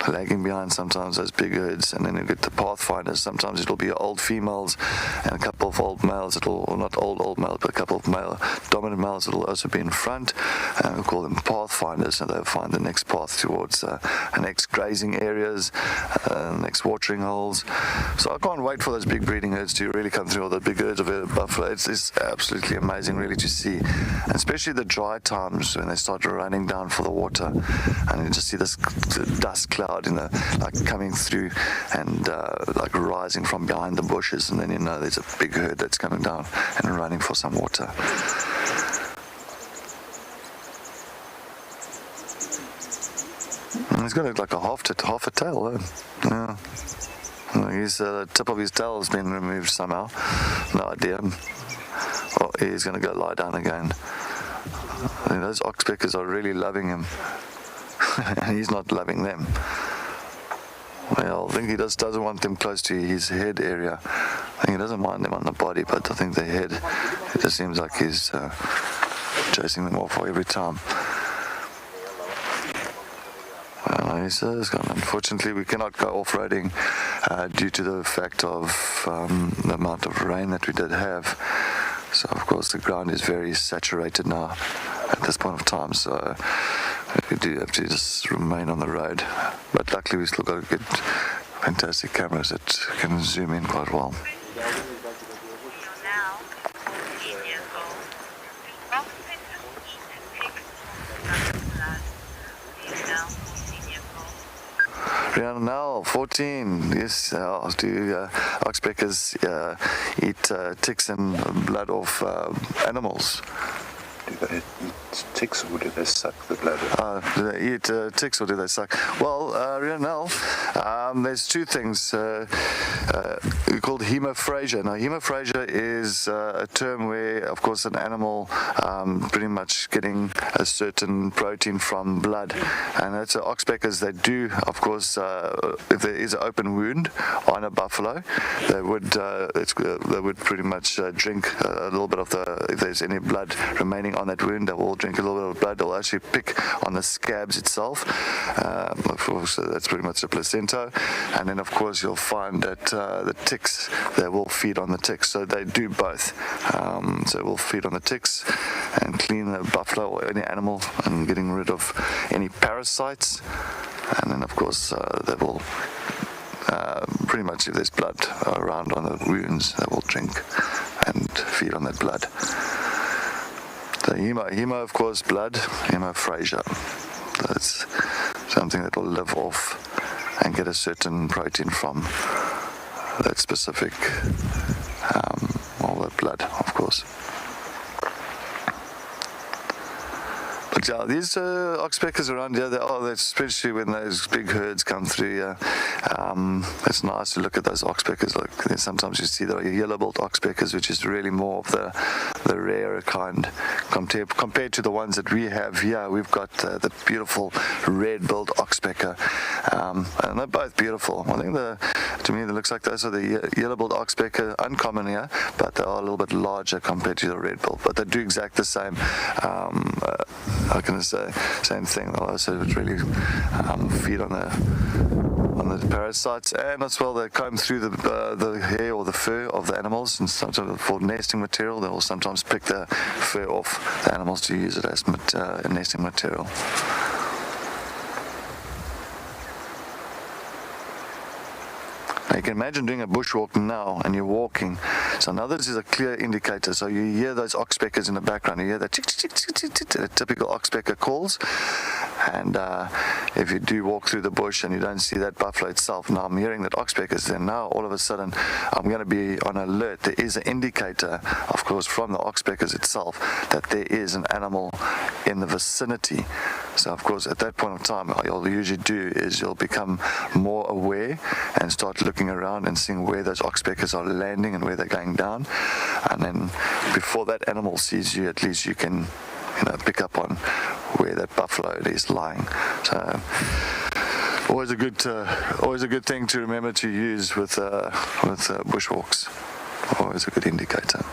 lagging behind sometimes those big herds. And then you get the pathfinders. Sometimes it'll be old females and a couple of old males. Or not old males, but a couple of dominant males that'll also be in front. And we call them pathfinders. And they'll find the next path towards the next grazing areas, next watering holes. So I can't wait for those big breeding herds to really come through, all the big herds of buffalo. It's absolutely amazing really to see, and especially the dry times when they start running down for the water, and you just see this dust cloud like coming through and like rising from behind the bushes, and then you know there's a big herd that's coming down and running for some water. And he's got like a half a tail though. Yeah. The tip of his tail has been removed somehow. No idea. Oh, he's going to go lie down again. I think those oxpeckers are really loving him. And he's not loving them. Well, I think he doesn't want them close to his head area. I think he doesn't mind them on the body, but I think the head, it just seems like he's chasing them off every time. Unfortunately, we cannot go off-roading due to the fact of the amount of rain that we did have. So, of course, the ground is very saturated now at this point of time, so we do have to just remain on the road. But luckily, we still got good, fantastic cameras that can zoom in quite well. Danelle, 14. Yes, do oxpeckers eat ticks and blood off animals? Do they eat ticks or do they suck the blood? Do they eat ticks or do they suck? Well, Danelle, there's two things called hemophagia. Now, hemophagia is a term where, of course, an animal pretty much getting a certain protein from blood, and that's oxpeckers. They do, of course, if there is an open wound on a buffalo, they would pretty much drink a little bit of if there's any blood remaining on that wound, they will drink a little bit of blood. They'll actually pick on the scabs itself. Of course, that's pretty much the placenta. And then, of course, you'll find that the ticks, they will feed on the ticks. So they do both. So we'll feed on the ticks and clean the buffalo or any animal and getting rid of any parasites. And then, of course, they will pretty much, if there's blood around on the wounds, they will drink and feed on that blood. The hemo, of course, blood, hemophagia. That's something that will live off and get a certain protein from that specific, all that blood, of course. But yeah, these oxpeckers around here, especially when those big herds come through here. It's nice to look at those oxpeckers. Like, sometimes you see the yellow-billed oxpeckers, which is really more of the rarer kind compared to the ones that we have here. We've got the beautiful red-billed oxpecker, and they're both beautiful. I think to me, it looks like those are the yellow-billed oxpecker, uncommon here, but they are a little bit larger compared to the red-billed. But they do exact the same. How can I say? Same thing. They'll also really feed on the parasites, and as well they comb through the hair or the fur of the animals, and sometimes for nesting material. They will sometimes pick the fur off the animals to use it as nesting material. Now you can imagine doing a bushwalk now, and you're walking. So now this is a clear indicator. So you hear those oxpeckers in the background. You hear that typical oxpecker calls. And if you do walk through the bush and you don't see that buffalo itself, now I'm hearing that oxpeckers, then now all of a sudden I'm going to be on alert. There is an indicator, of course, from the oxpeckers itself that there is an animal in the vicinity. So of course at that point of time, what you'll usually do is you'll become more aware and start looking around and seeing where those oxpeckers are landing and where they're going down. And then before that animal sees you, at least you can pick up on where that buffalo is lying. So always a good thing to remember to use with bushwalks. Always a good indicator.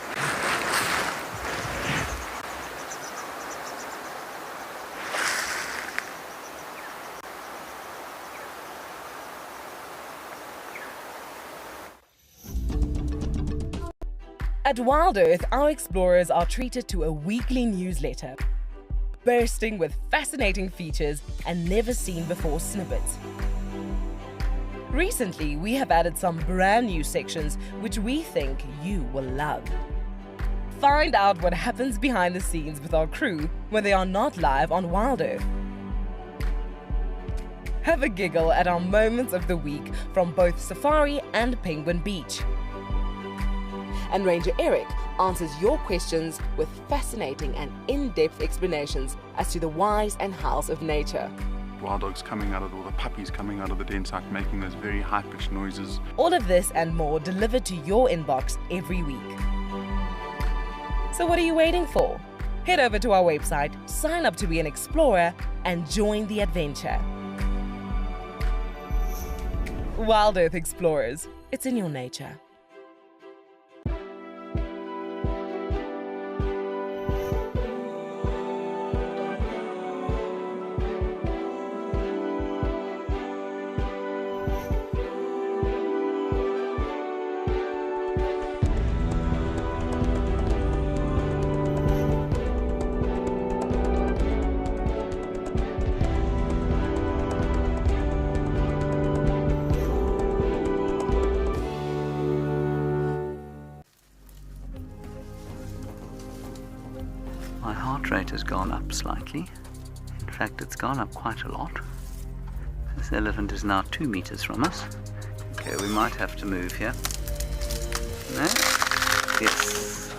At WildEarth, our explorers are treated to a weekly newsletter, bursting with fascinating features and never-seen-before snippets. Recently, we have added some brand new sections which we think you will love. Find out what happens behind the scenes with our crew when they are not live on WildEarth. Have a giggle at our moments of the week from both Safari and Penguin Beach. And Ranger Eric answers your questions with fascinating and in-depth explanations as to the whys and hows of nature. Wild dogs coming out of, or the puppies coming out of the den site making those very high-pitched noises. All of this and more delivered to your inbox every week. So what are you waiting for? Head over to our website, sign up to be an explorer, and join the adventure. WildEarth Explorers, it's in your nature. My heart rate has gone up slightly. In fact, it's gone up quite a lot. This elephant is now 2 meters from us. Okay, we might have to move here. No? Yes.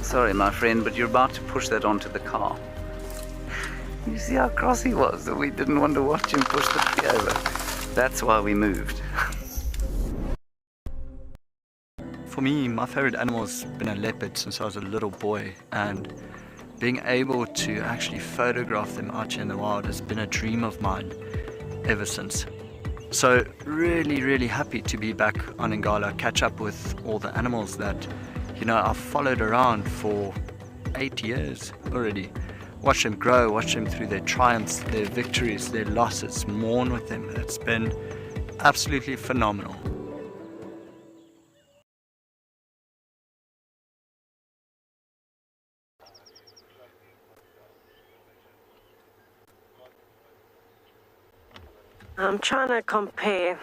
Sorry, my friend, but you're about to push that onto the car. You see how cross he was that we didn't want to watch him push the tree over. That's why we moved. For me, my favorite animal has been a leopard since I was a little boy, and being able to actually photograph them out here in the wild has been a dream of mine ever since. So really, really happy to be back on Ngala, catch up with all the animals that, I've followed around for 8 years already. Watch them grow, watch them through their triumphs, their victories, their losses, mourn with them. It's been absolutely phenomenal. I'm trying to compare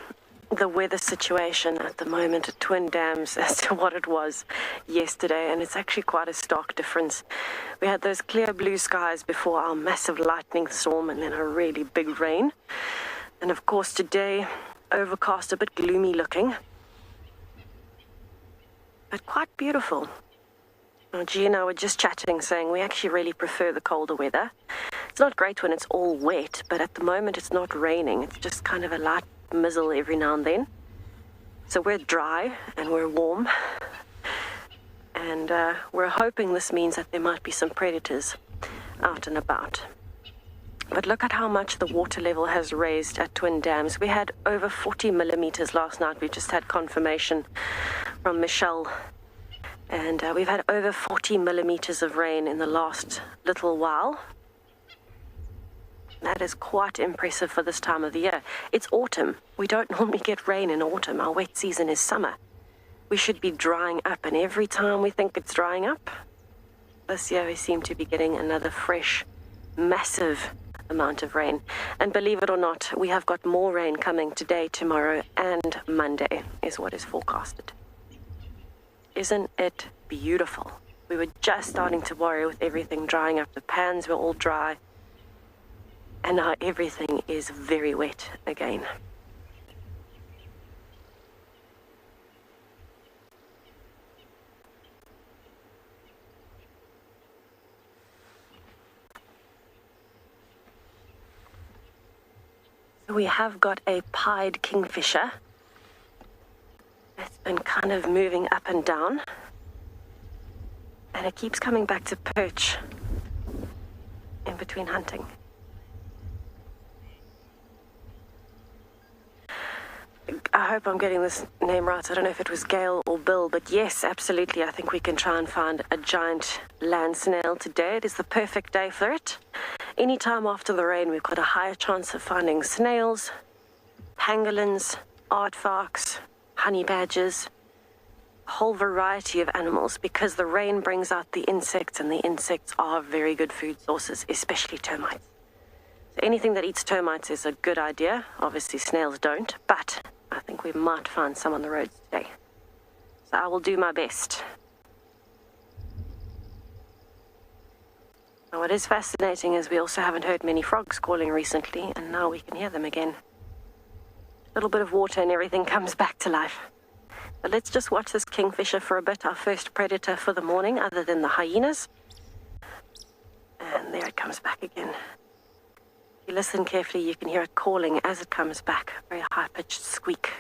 the weather situation at the moment at Twin Dams as to what it was yesterday, and it's actually quite a stark difference. We had those clear blue skies before our massive lightning storm and then a really big rain. And of course today, overcast, a bit gloomy looking, but quite beautiful. Now, G and I were just chatting, saying we actually really prefer the colder weather. It's not great when it's all wet, but at the moment it's not raining. It's just kind of a light mizzle every now and then. So we're dry and we're warm. And we're hoping this means that there might be some predators out and about. But look at how much the water level has raised at Twin Dams. We had over 40 millimeters last night. We just had confirmation from Michelle. And we've had over 40 millimeters of rain in the last little while. That is quite impressive for this time of the year. It's autumn. We don't normally get rain in autumn. Our wet season is summer. We should be drying up, and every time we think it's drying up, this year we seem to be getting another fresh, massive amount of rain. And believe it or not, we have got more rain coming today, tomorrow, and Monday is what is forecasted. Isn't it beautiful? We were just starting to worry with everything drying up. The pans were all dry, and now everything is very wet again. We have got a pied kingfisher. It's been kind of moving up and down, and it keeps coming back to perch in between hunting. I hope I'm getting this name right. I don't know if it was Gail or Bill, but yes, absolutely. I think we can try and find a giant land snail today. It is the perfect day for it. Anytime after the rain, we've got a higher chance of finding snails, pangolins, aardvarks, honey badgers, a whole variety of animals, because the rain brings out the insects, and the insects are very good food sources, especially termites. So anything that eats termites is a good idea. Obviously, snails don't, but I think we might find some on the roads today. So I will do my best. Now, what is fascinating is we also haven't heard many frogs calling recently, and now we can hear them again. A little bit of water and everything comes back to life. But let's just watch this kingfisher for a bit, our first predator for the morning, other than the hyenas. And there it comes back again. If you listen carefully, you can hear it calling as it comes back, a very high-pitched squeak.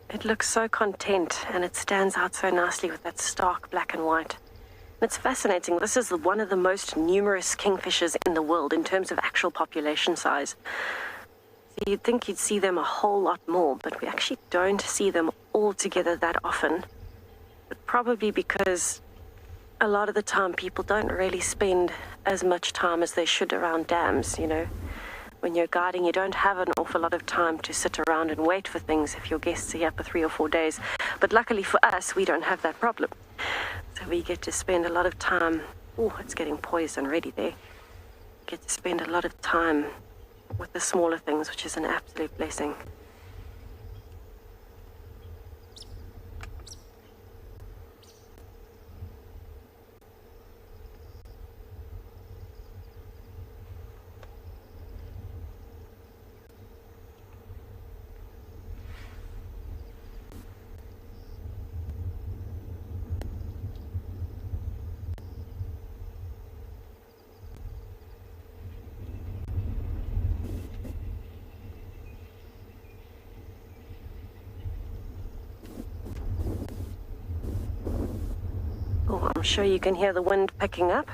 It looks so content, and it stands out so nicely with that stark black and white. And it's fascinating. This is one of the most numerous kingfishers in the world in terms of actual population size. So you'd think you'd see them a whole lot more, but we actually don't see them all together that often. But probably because a lot of the time people don't really spend as much time as they should around dams, you know. When you're guiding, you don't have an awful lot of time to sit around and wait for things if your guests are here for 3 or 4 days. But luckily for us, we don't have that problem. So we get to spend a lot of time. Oh, it's getting poised and ready there. We get to spend a lot of time with the smaller things, which is an absolute blessing. Oh, I'm sure you can hear the wind picking up.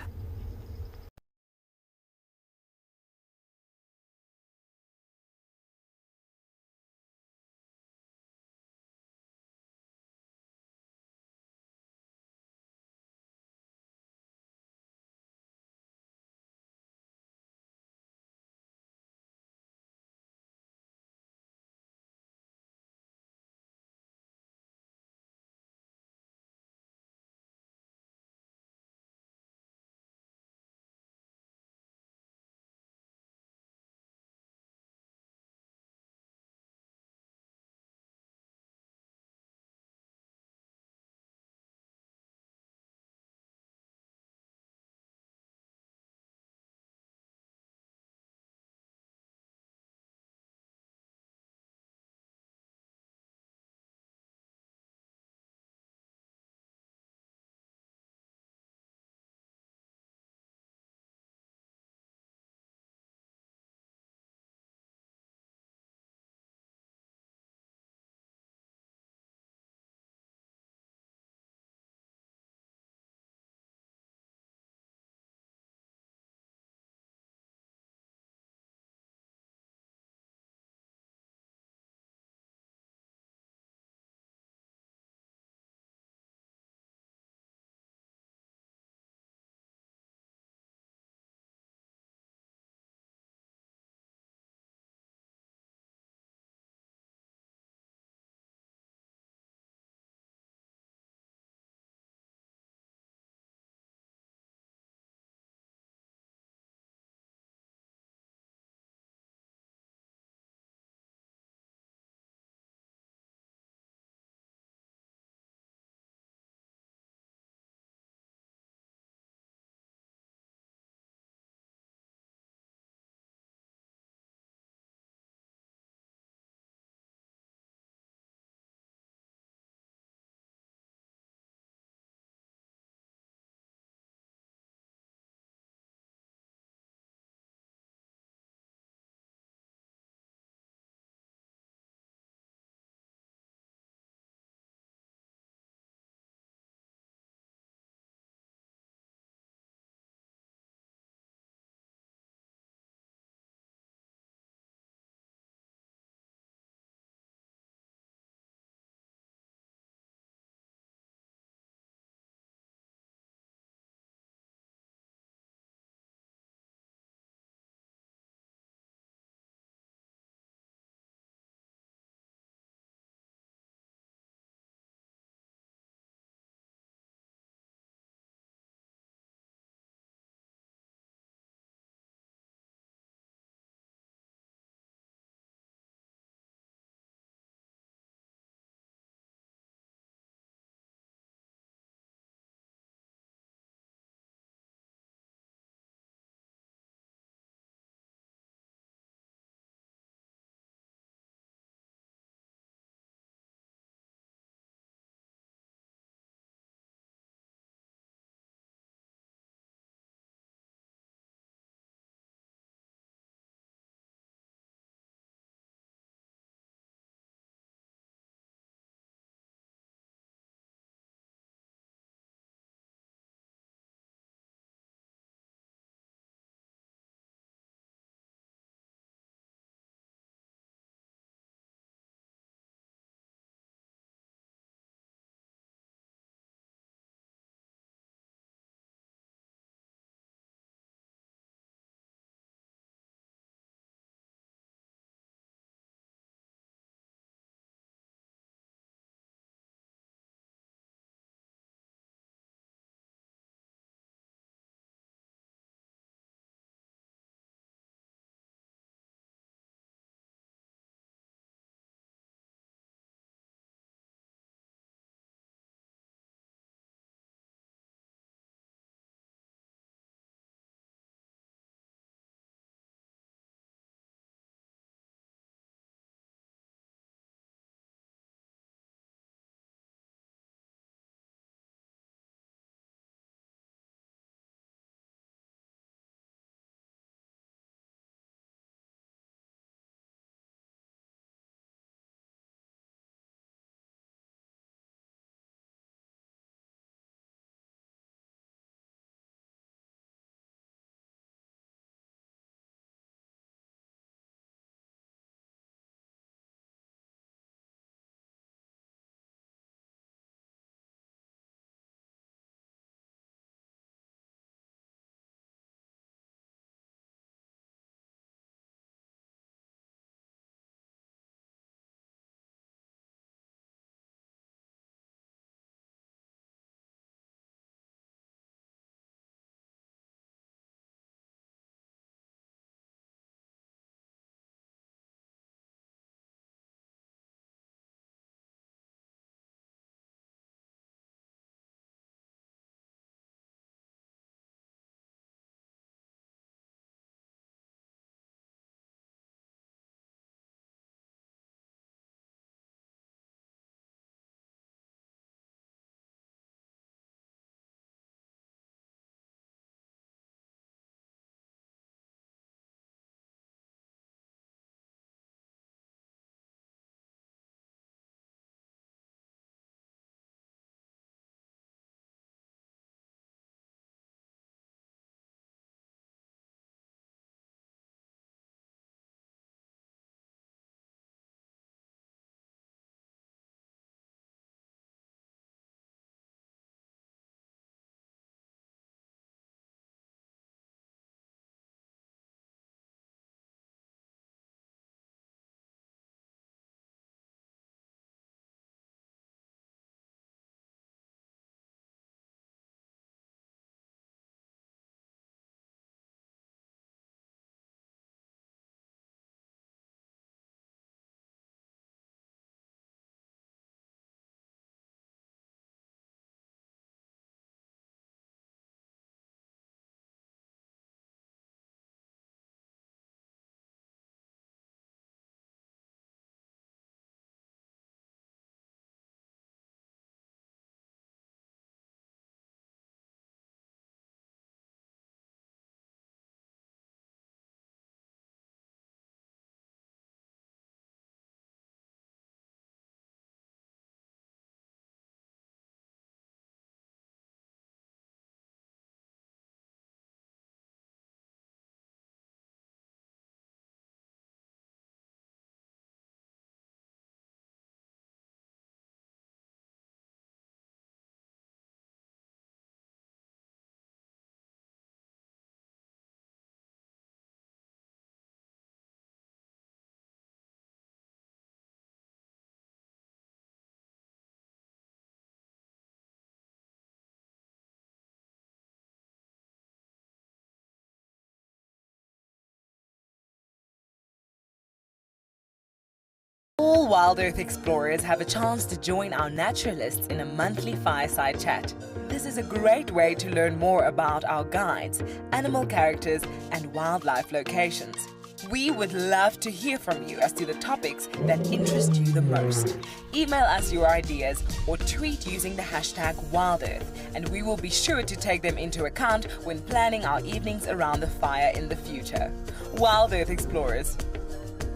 WildEarth explorers have a chance to join our naturalists in a monthly fireside chat. This is a great way to learn more about our guides, animal characters, and wildlife locations. We would love to hear from you as to the topics that interest you the most. Email us your ideas or tweet using the hashtag WildEarth, and we will be sure to take them into account when planning our evenings around the fire in the future. WildEarth explorers,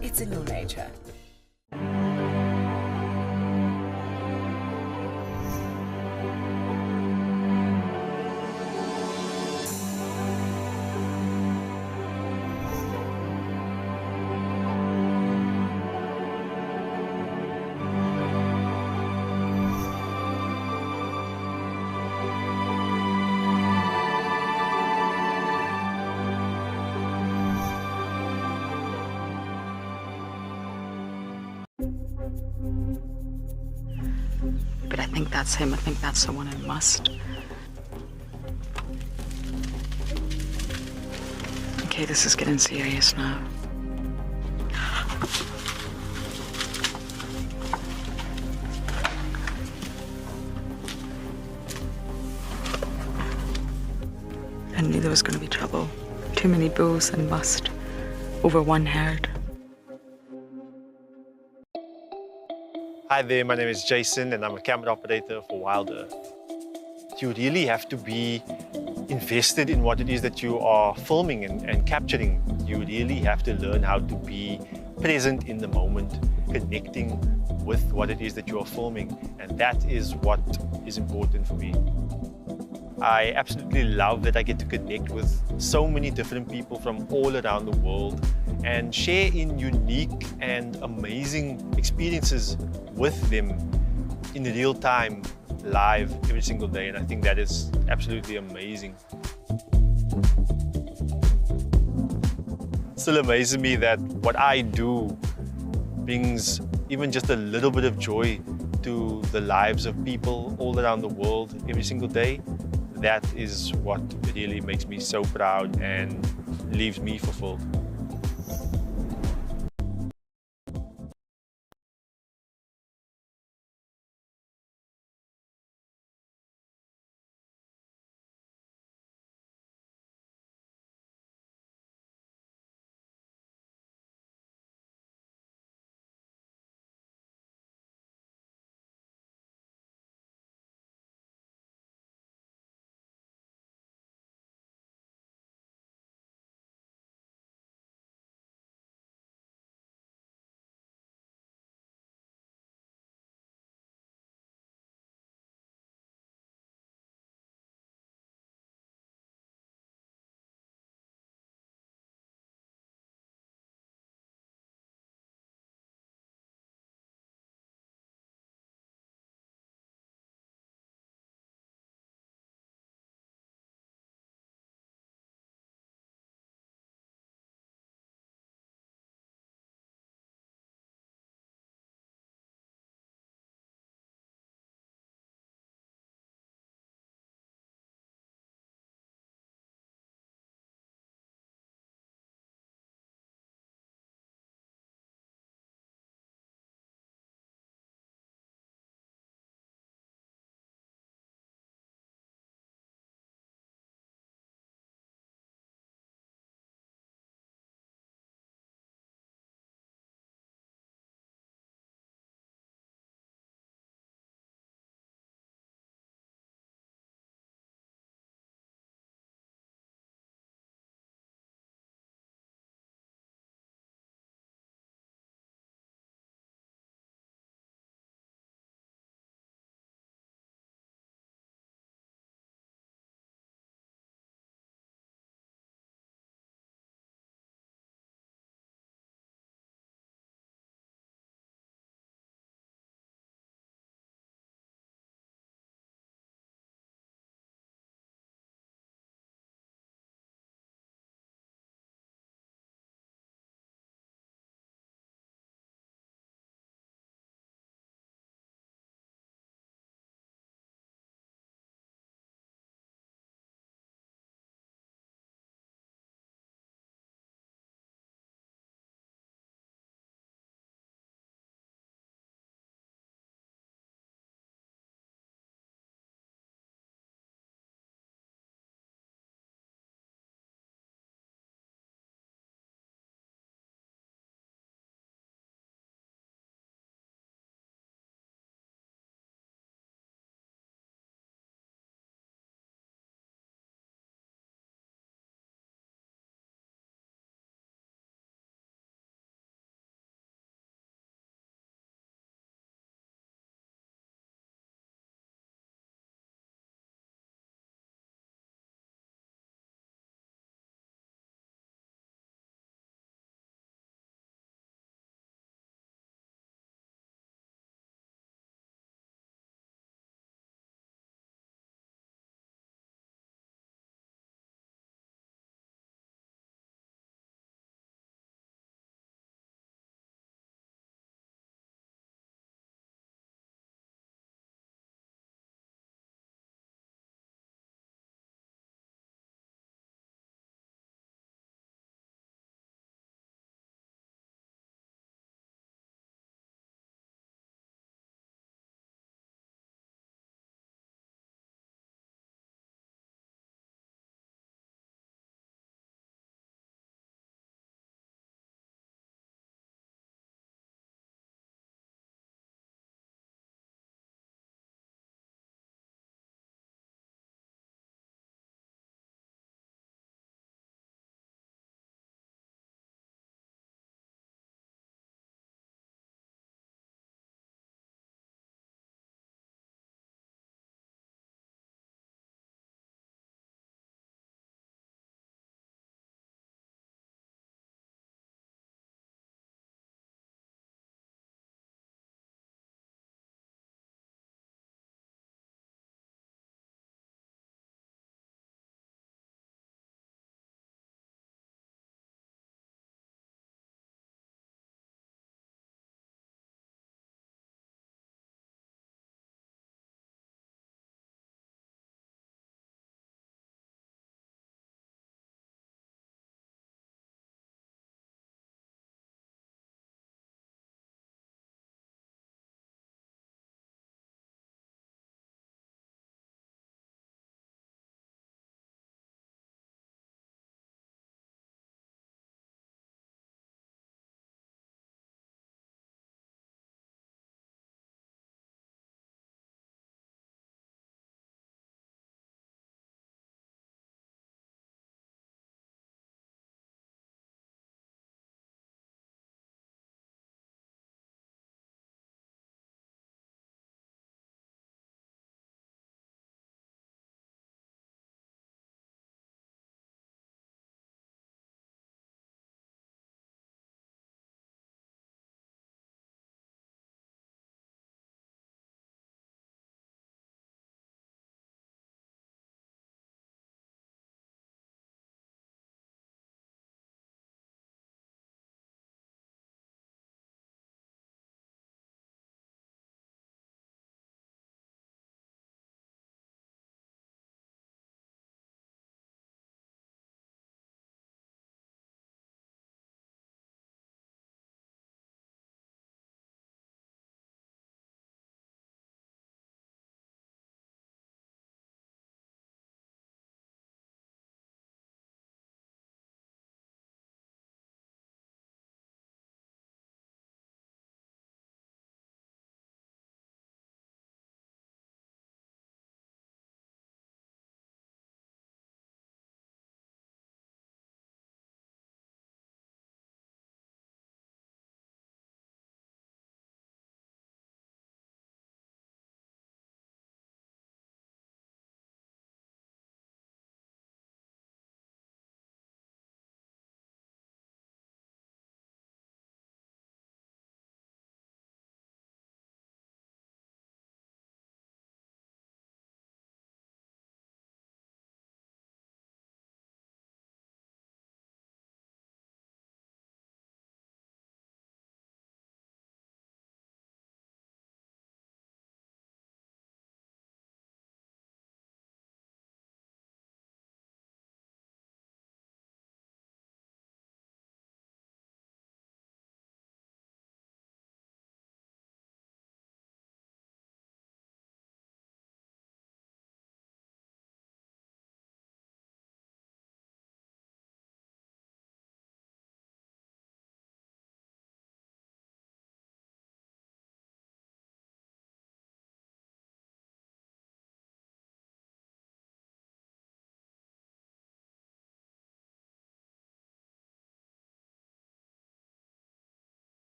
it's in your nature. But I think that's him. I think that's the one I must. Okay, this is getting serious now. I knew there was going to be trouble. Too many bulls and must over one herd. Hi there, my name is Jason and I'm a camera operator for WildEarth. You really have to be invested in what it is that you are filming and capturing. You really have to learn how to be present in the moment, connecting with what it is that you are filming, and that is what is important for me. I absolutely love that I get to connect with so many different people from all around the world and share in unique and amazing experiences with them in real time, live, every single day, and I think that is absolutely amazing. It still amazes me that what I do brings even just a little bit of joy to the lives of people all around the world every single day. That is what really makes me so proud and leaves me fulfilled.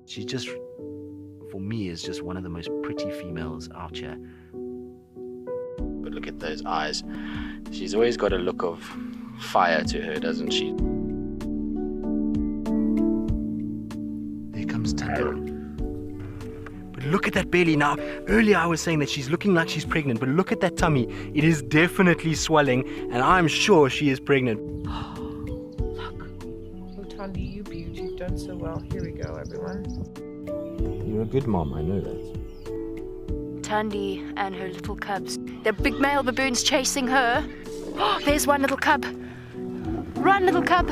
She just, for me, is just one of the most pretty females out here. But look at those eyes. She's always got a look of fire to her, doesn't she? There comes Danelle. But look at that belly now. Earlier I was saying that she's looking like she's pregnant, but look at that tummy. It is definitely swelling, and I'm sure she is pregnant. Tandy, you beauty, you've done so well. Here we go, everyone. You're a good mom, I know that. Tandy and her little cubs. The big male baboon's chasing her. Oh, there's one little cub. Run, little cub.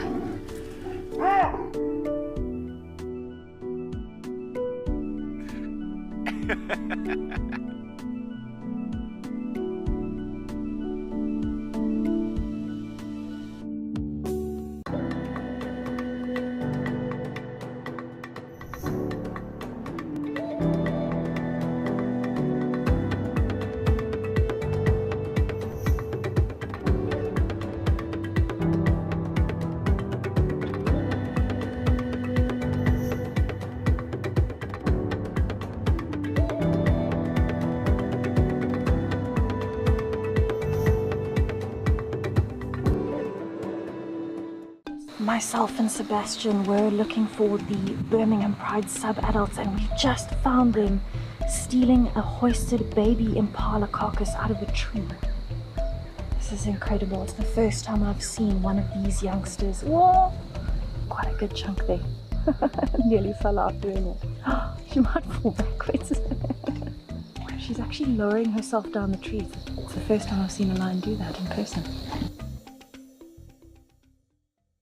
Myself and Sebastian were looking for the Birmingham Pride sub-adults, and we just found them stealing a hoisted baby impala carcass out of a tree. This is incredible. It's the first time I've seen one of these youngsters. Whoa! Quite a good chunk there. Nearly fell out doing it. She might fall backwards. She's actually lowering herself down the tree. It's the first time I've seen a lion do that in person.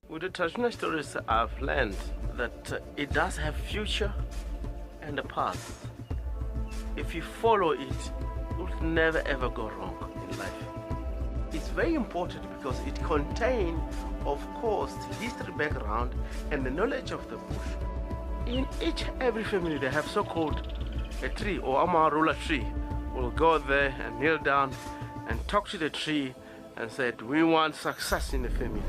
With the traditional stories, I've learned that it does have future and a past. If you follow it, you'll never ever go wrong in life. It's very important because it contains, of course, history background and the knowledge of the bush. In every family, they have so-called a tree or amarula tree. We'll go there and kneel down and talk to the tree and say, we want success in the family.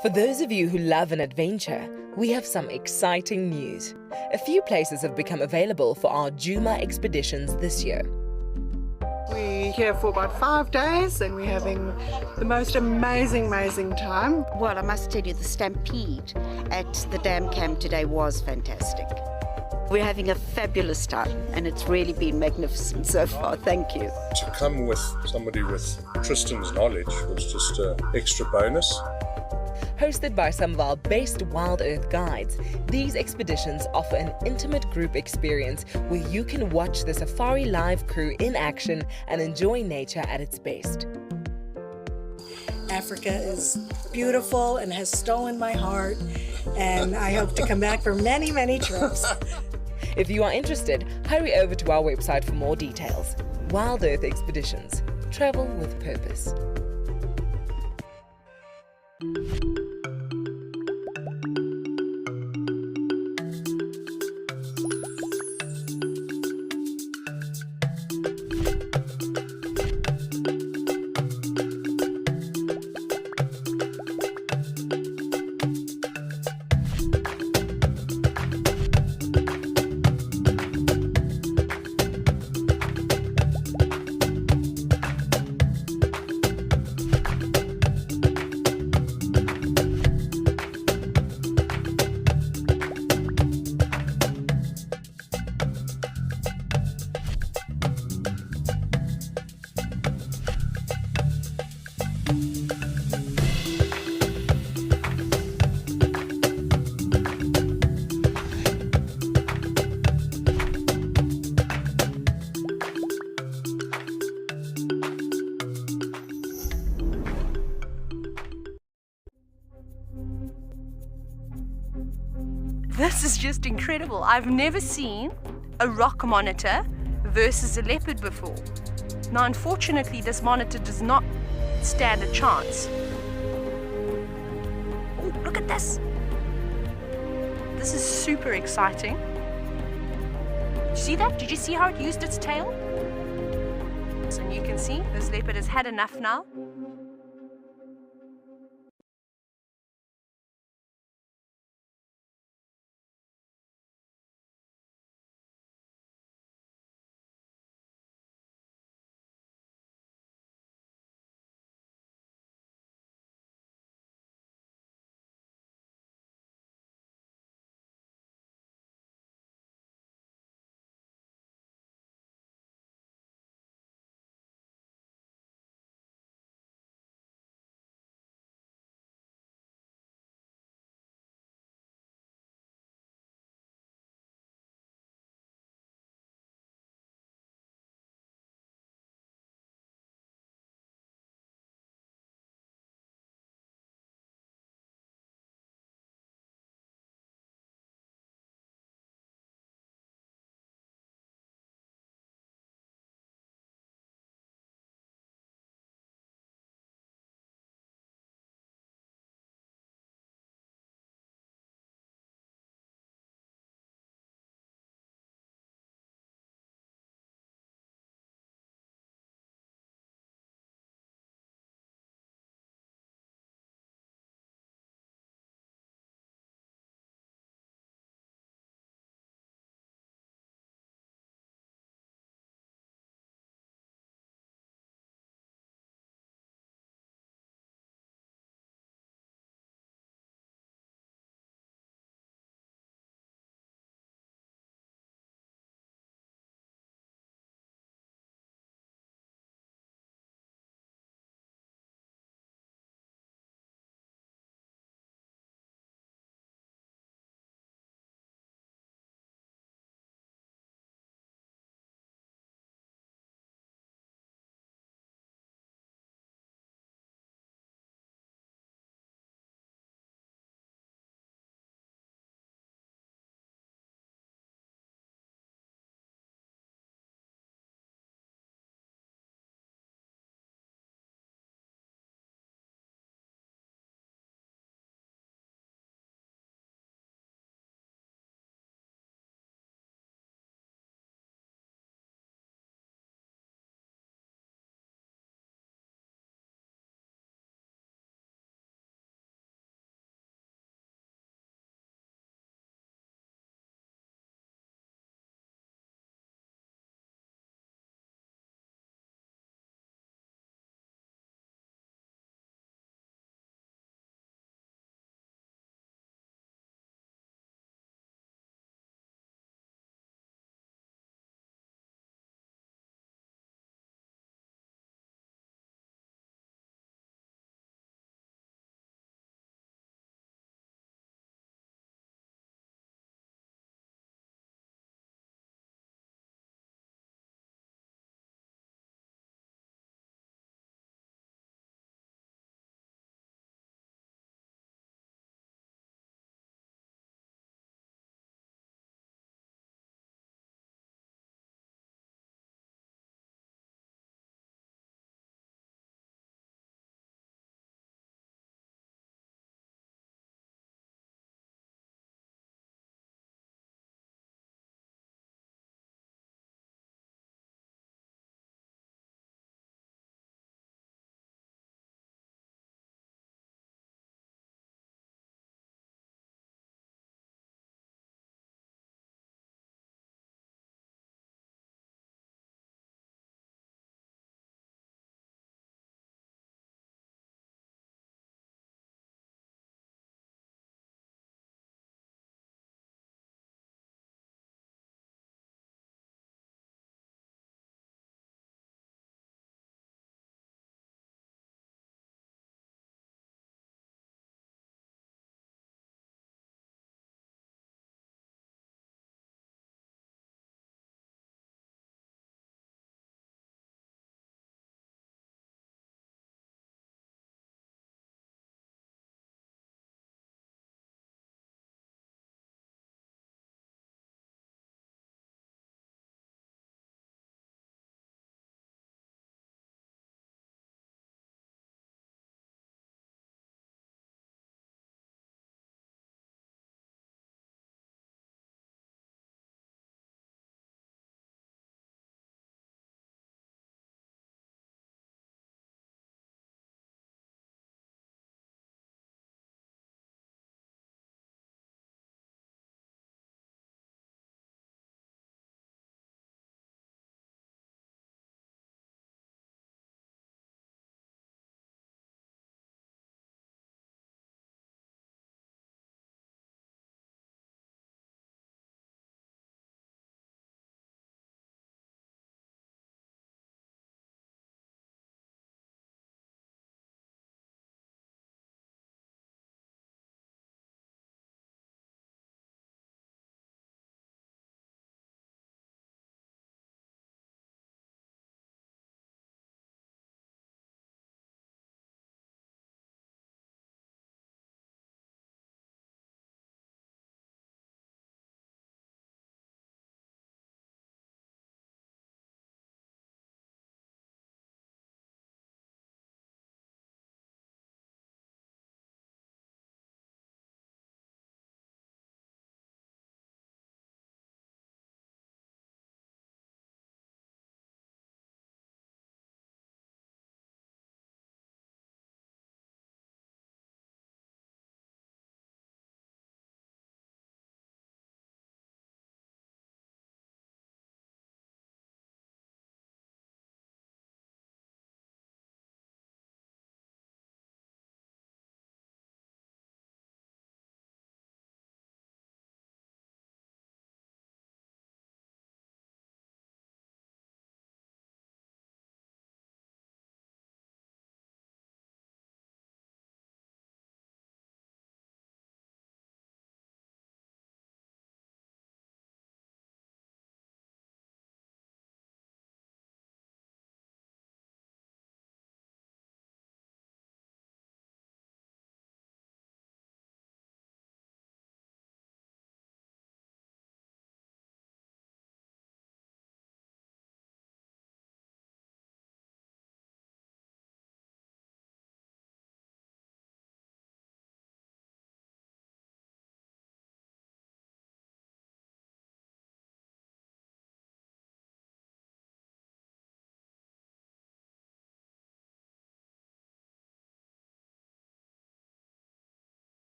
For those of you who love an adventure, we have some exciting news. A few places have become available for our Djuma expeditions this year. We're here for about 5 days and we're having the most amazing time. Well, I must tell you, the stampede at the dam camp today was fantastic. We're having a fabulous time and it's really been magnificent so far. Thank you. To come with somebody with Tristan's knowledge was just an extra bonus. Hosted by some of our best WildEarth guides, these expeditions offer an intimate group experience where you can watch the Safari Live crew in action and enjoy nature at its best. Africa is beautiful and has stolen my heart, and I hope to come back for many trips. If you are interested, hurry over to our website for more details. WildEarth Expeditions. Travel with purpose. This is just incredible. I've never seen a rock monitor versus a leopard before. Now, unfortunately, this monitor does not stand a chance. Oh, look at this. This is super exciting. Did you see that? Did you see how it used its tail? So you can see this leopard has had enough now.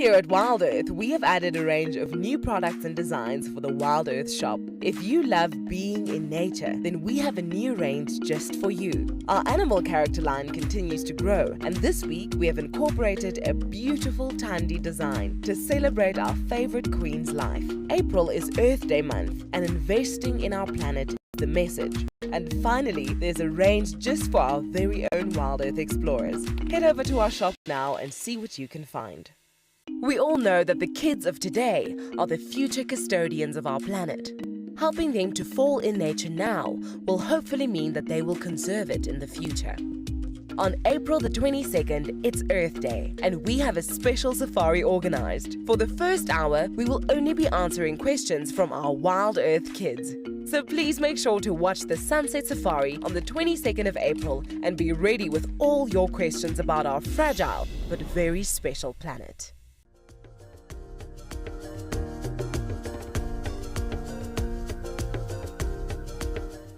Here at WildEarth, we have added a range of new products and designs for the WildEarth shop. If you love being in nature, then we have a new range just for you. Our animal character line continues to grow, and this week we have incorporated a beautiful Tandy design to celebrate our favorite queen's life. April is Earth Day month, and investing in our planet is the message. And finally, there's a range just for our very own WildEarth explorers. Head over to our shop now and see what you can find. We all know that the kids of today are the future custodians of our planet. Helping them to fall in nature now will hopefully mean that they will conserve it in the future. On April the 22nd, it's Earth Day, and we have a special safari organized. For the first hour, we will only be answering questions from our WildEarth kids. So please make sure to watch the Sunset Safari on the 22nd of April and be ready with all your questions about our fragile but very special planet.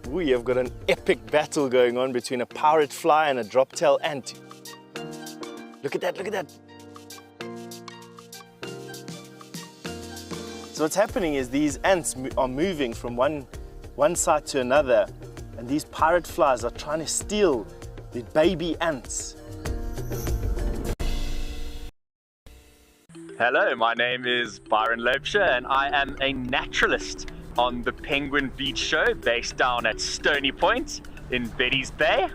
We have got an epic battle going on between a pirate fly and a drop-tail ant. Look at that, look at that. So what's happening is these ants are moving from one side to another, and these pirate flies are trying to steal the baby ants. Hello, my name is Byron Loebscher and I am a naturalist on the Penguin Beach Show based down at Stony Point in Betty's Bay.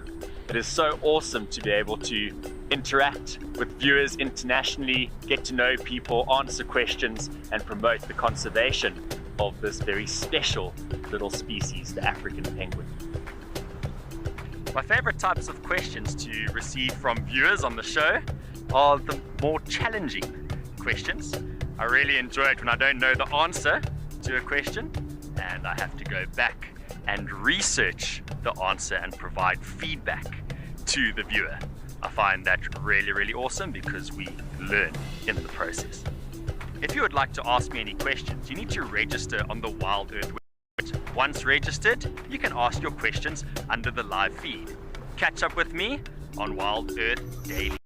It is so awesome to be able to interact with viewers internationally, get to know people, answer questions and promote the conservation of this very special little species, the African penguin. My favorite types of questions to receive from viewers on the show are the more challenging questions. I really enjoy it when I don't know the answer to a question and I have to go back and research the answer and provide feedback to the viewer. I find that really awesome because we learn in the process. If you would like to ask me any questions, you need to register on the WildEarth website. Once registered, you can ask your questions under the live feed. Catch up with me on WildEarth Daily.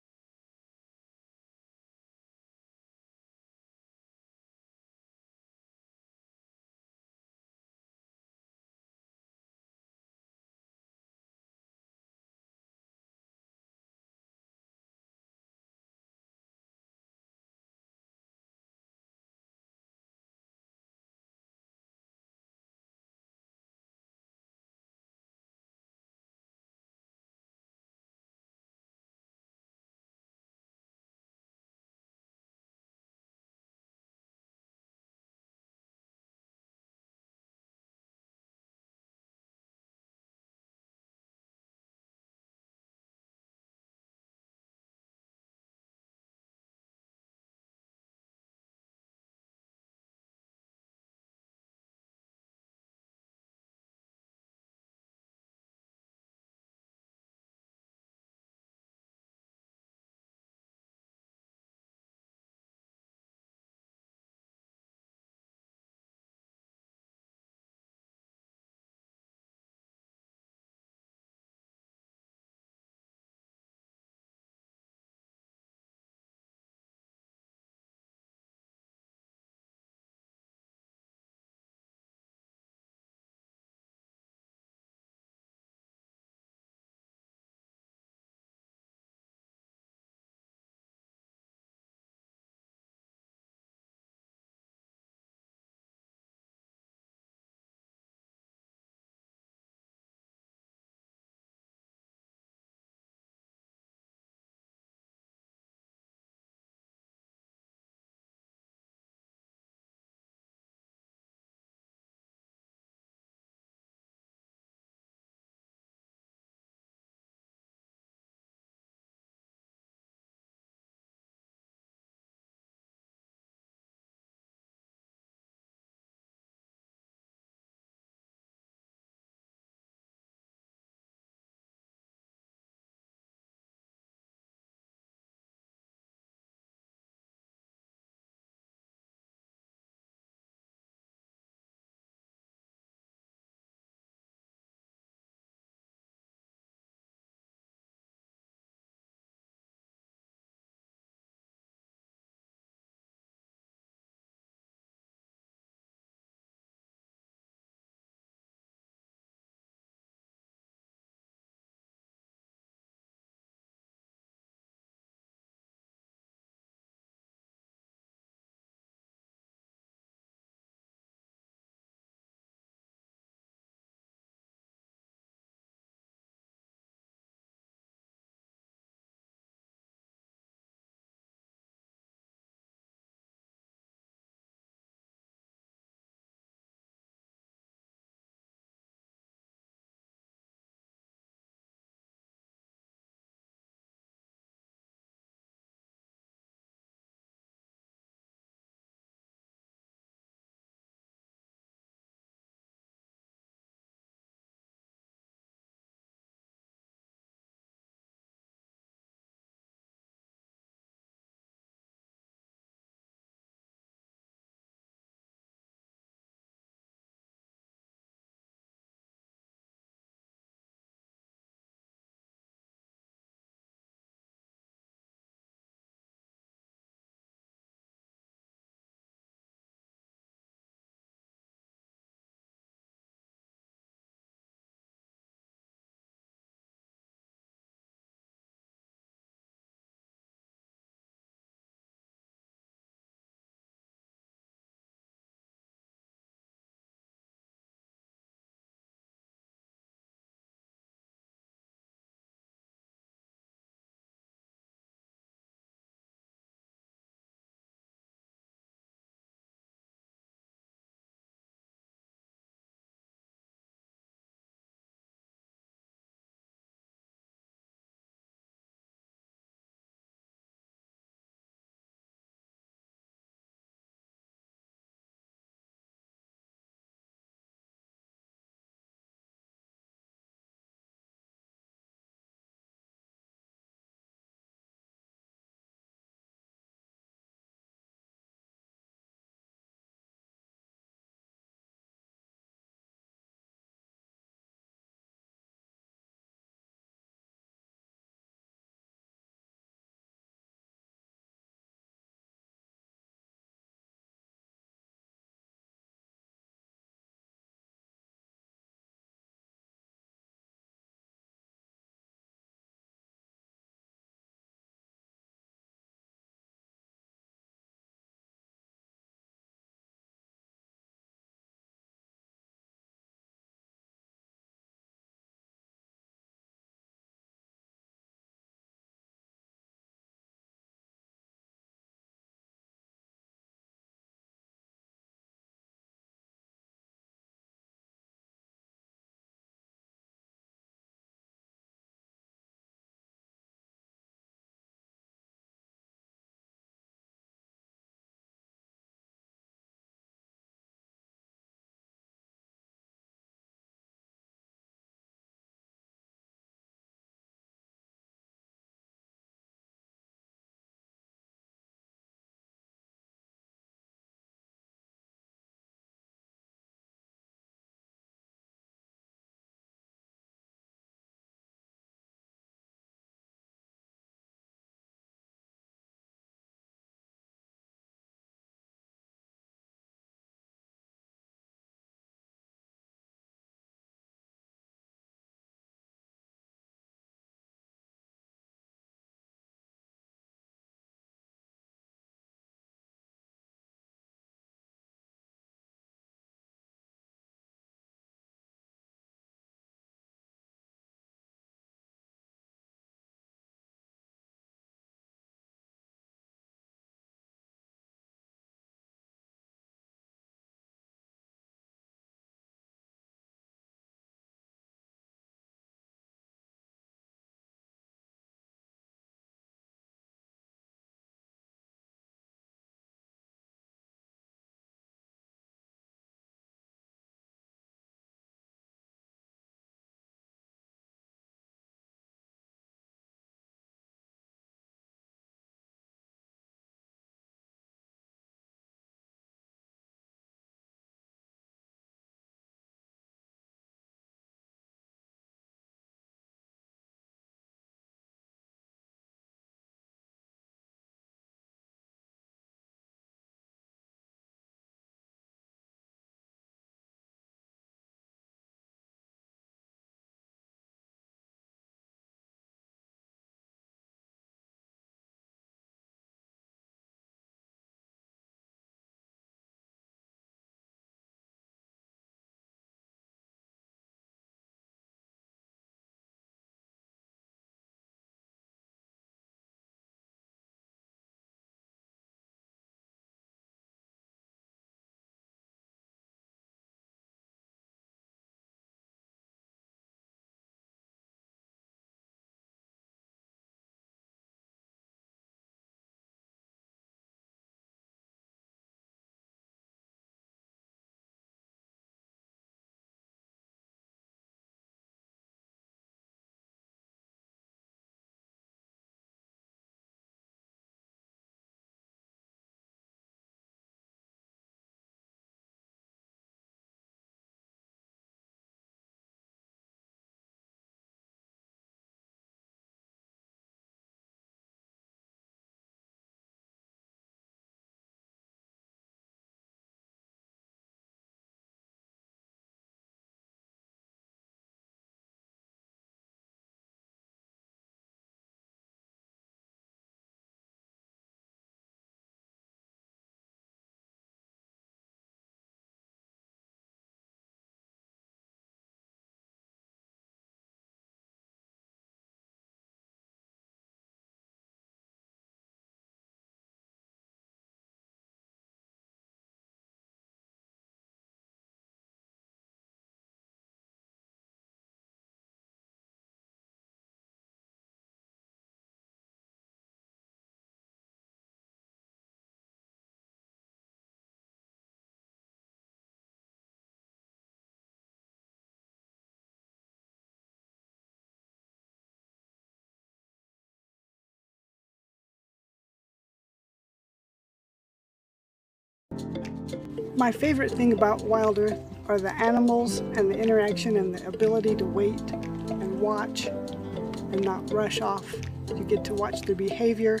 My favorite thing about WildEarth are the animals and the interaction and the ability to wait and watch and not rush off. You get to watch their behavior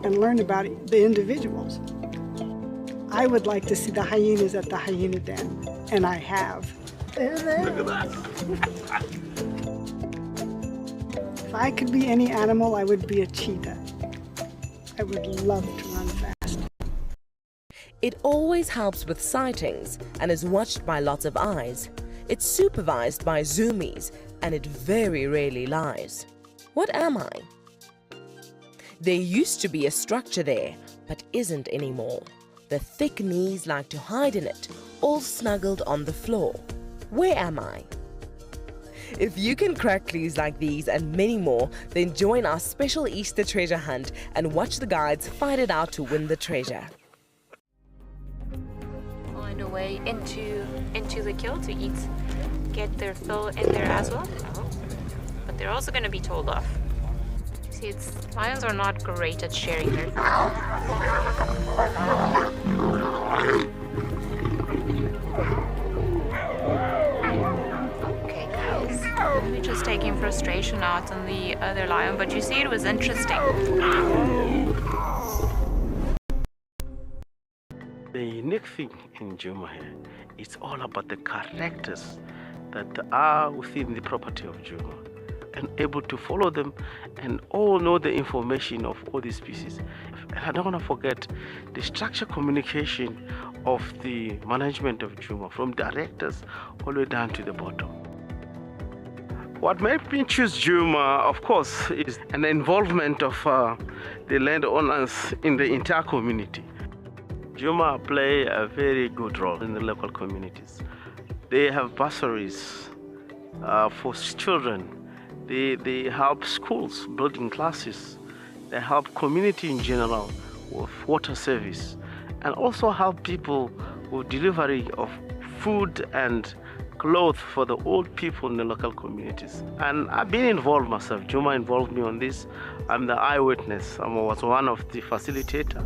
and learn about the individuals. I would like to see the hyenas at the hyena den, and I have. Look at that. If I could be any animal, I would be a cheetah. I would love to run fast. It always helps with sightings and is watched by lots of eyes. It's supervised by zoomies and it very rarely lies. What am I? There used to be a structure there, but isn't anymore. The thick knees like to hide in it, all snuggled on the floor. Where am I? If you can crack clues like these and many more, then join our special Easter treasure hunt and watch the guides fight it out to win the treasure. Find a way into the kill to get their fill in there as well. But they're also going to be told off. See, lions are not great at sharing their food. Okay, guys. Let me just taking frustration out on the other lion, but you see, it was interesting. The unique thing in Djuma here, it's all about the characters that are within the property of Djuma and able to follow them and all know the information of all these species. And I don't want to forget the structured communication of the management of Djuma, from directors all the way down to the bottom. What made me choose Djuma, of course, is an involvement of the landowners in the entire community. Djuma play a very good role in the local communities. They have bursaries for children. They help schools building classes. They help community in general with water service, and also help people with delivery of food and clothes for the old people in the local communities. And I've been involved myself. Djuma involved me on this. I'm the eyewitness. I was one of the facilitators.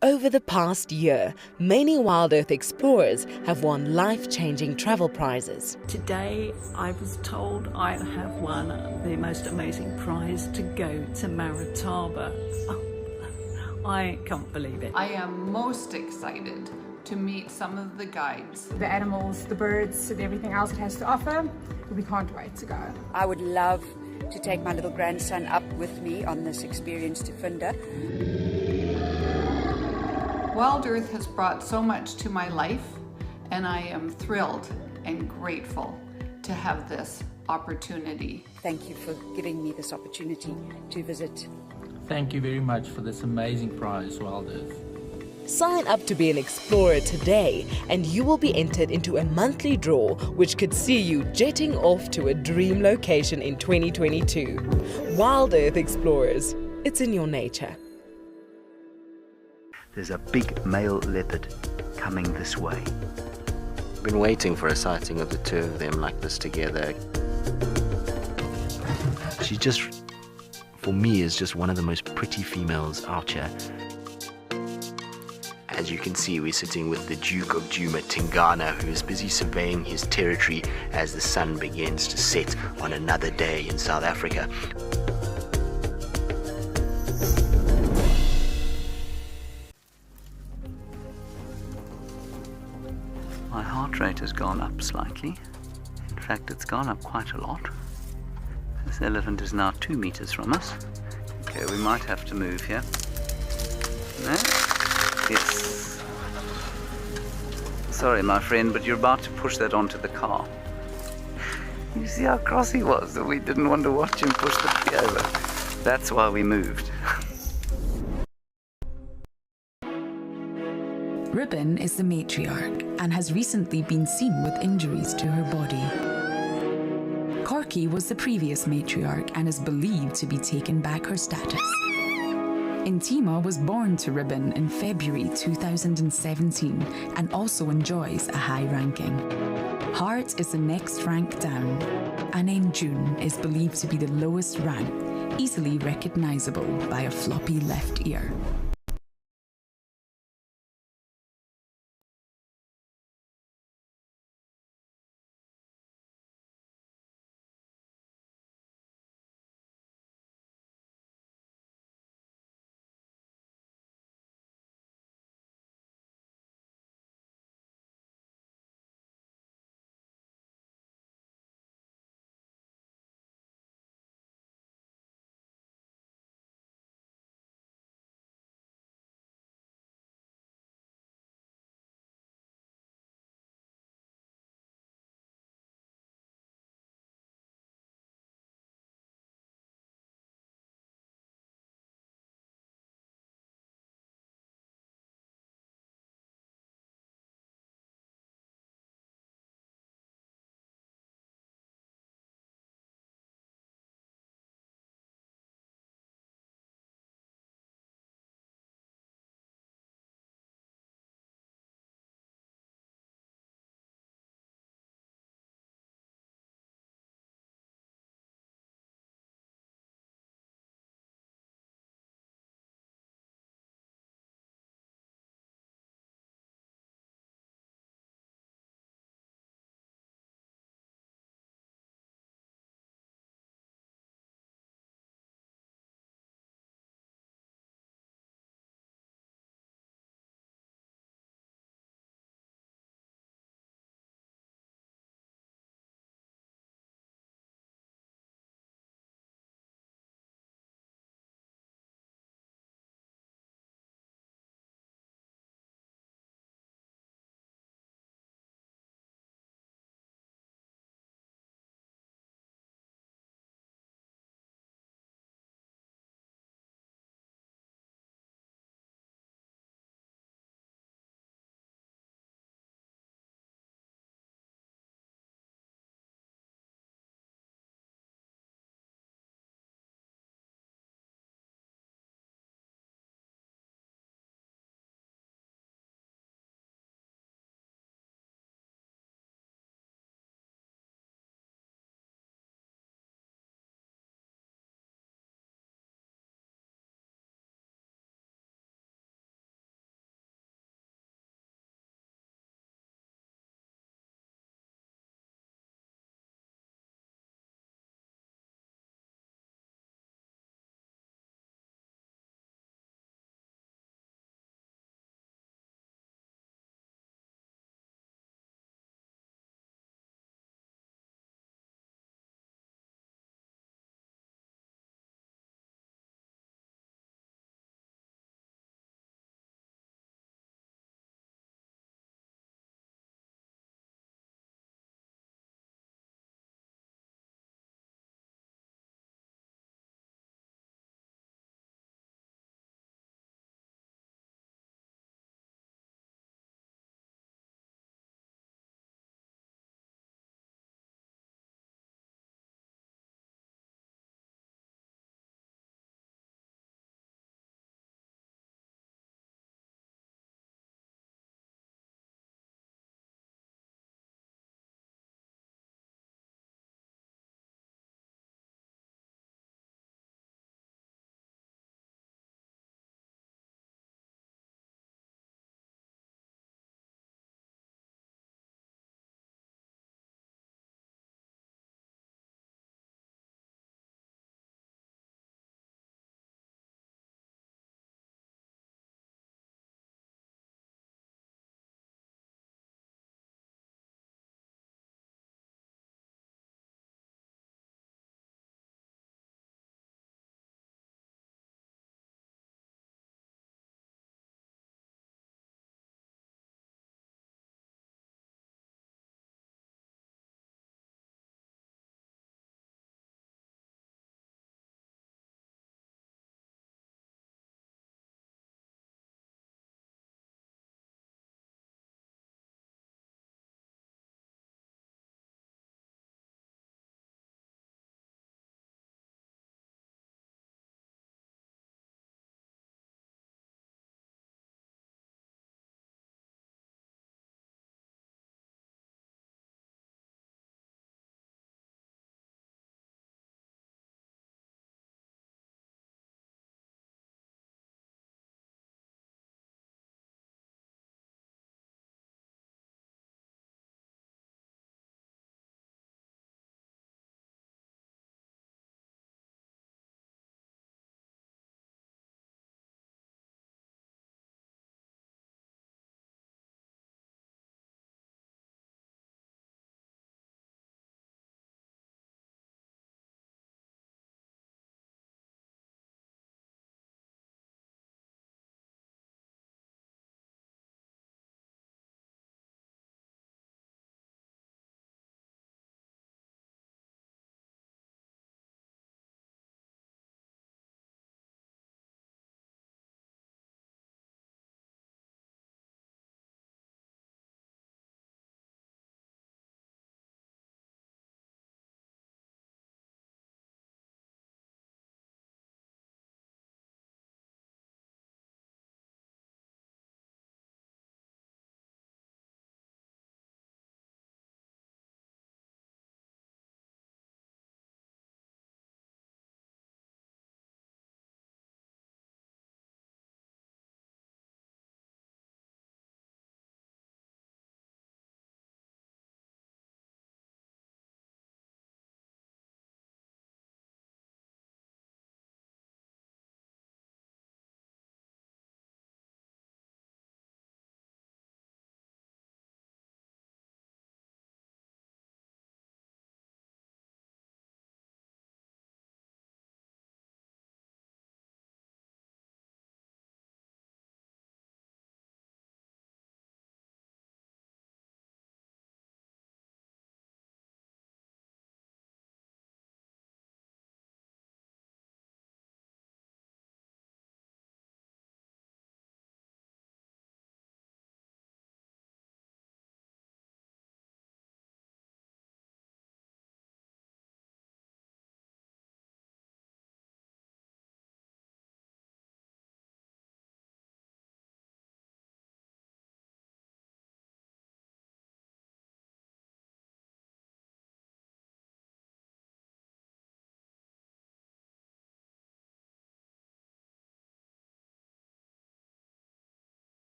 Over the past year, many WildEarth explorers have won life-changing travel prizes. Today I was told I have won the most amazing prize to go to Maritaba. Oh, I can't believe it. I am most excited to meet some of the guides. The animals, the birds, and everything else it has to offer. We can't wait to go. I would love to take my little grandson up with me on this experience to Funda. WildEarth has brought so much to my life, and I am thrilled and grateful to have this opportunity. Thank you for giving me this opportunity to visit. Thank you very much for this amazing prize, WildEarth. Sign up to be an explorer today and you will be entered into a monthly draw which could see you jetting off to a dream location in 2022. WildEarth Explorers, it's in your nature. There's a big male leopard coming this way. I've been waiting for a sighting of the two of them like this together. She just, for me, is just one of the most pretty females out here. As you can see, we're sitting with the Duke of Djuma, Tingana, who is busy surveying his territory as the sun begins to set on another day in South Africa. My heart rate has gone up slightly. In fact, it's gone up quite a lot. This elephant is now 2 meters from us. Okay, we might have to move here. No? Yes. Sorry, my friend, but you're about to push that onto the car. You see how cross he was that we didn't want to watch him push the tree over. That's why we moved. Ribbon is the matriarch and has recently been seen with injuries to her body. Corky was the previous matriarch and is believed to be taking back her status. Intima was born to Ribbon in February 2017 and also enjoys a high ranking. Heart is the next rank down, and named June is believed to be the lowest rank, easily recognizable by a floppy left ear.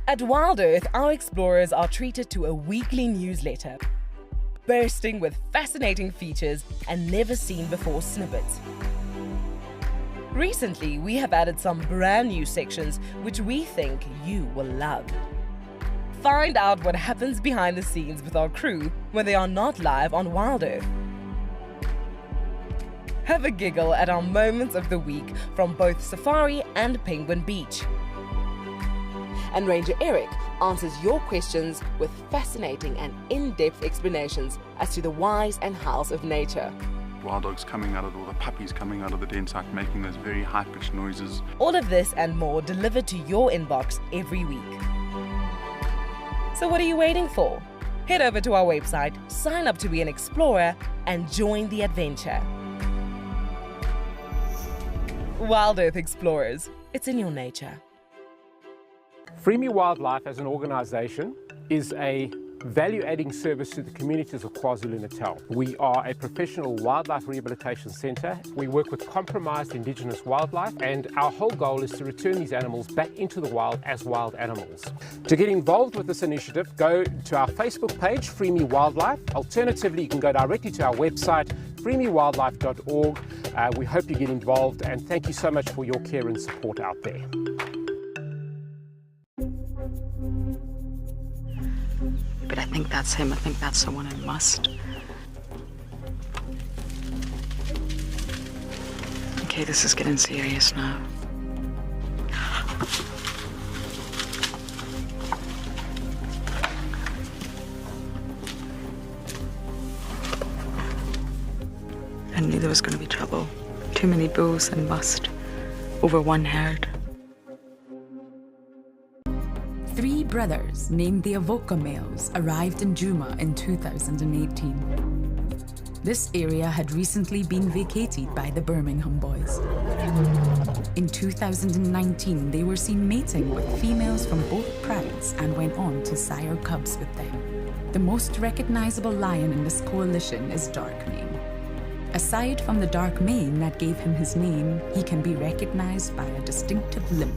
At WildEarth, our explorers are treated to a weekly newsletter, bursting with fascinating features and never-seen-before snippets. Recently, we have added some brand new sections which we think you will love. Find out what happens behind the scenes with our crew when they are not live on WildEarth. Have a giggle at our moments of the week from both Safari and Penguin Beach. And Ranger Eric answers your questions with fascinating and in-depth explanations as to the whys and hows of nature. Wild dogs coming out of, or the puppies coming out of the den site making those very high-pitched noises. All of this and more delivered to your inbox every week. So what are you waiting for? Head over to our website, sign up to be an explorer, and join the adventure. WildEarth Explorers, it's in your nature. Free Me Wildlife as an organisation is a value-adding service to the communities of KwaZulu-Natal. We are a professional wildlife rehabilitation centre. We work with compromised Indigenous wildlife, and our whole goal is to return these animals back into the wild as wild animals. To get involved with this initiative, go to our Facebook page, Free Me Wildlife. Alternatively, you can go directly to our website, freemewildlife.org. We hope you get involved, and thank you so much for your care and support out there. But I think that's him. I think that's the one I must. Okay, this is getting serious now. I knew there was going to be trouble. Too many bulls and must over one herd. 3 brothers named the Avoca males arrived in Djuma in 2018. This area had recently been vacated by the Birmingham boys. In 2019, they were seen mating with females from both prides and went on to sire cubs with them. The most recognizable lion in this coalition is Darkmane. Aside from the dark mane that gave him his name, he can be recognized by a distinctive limp.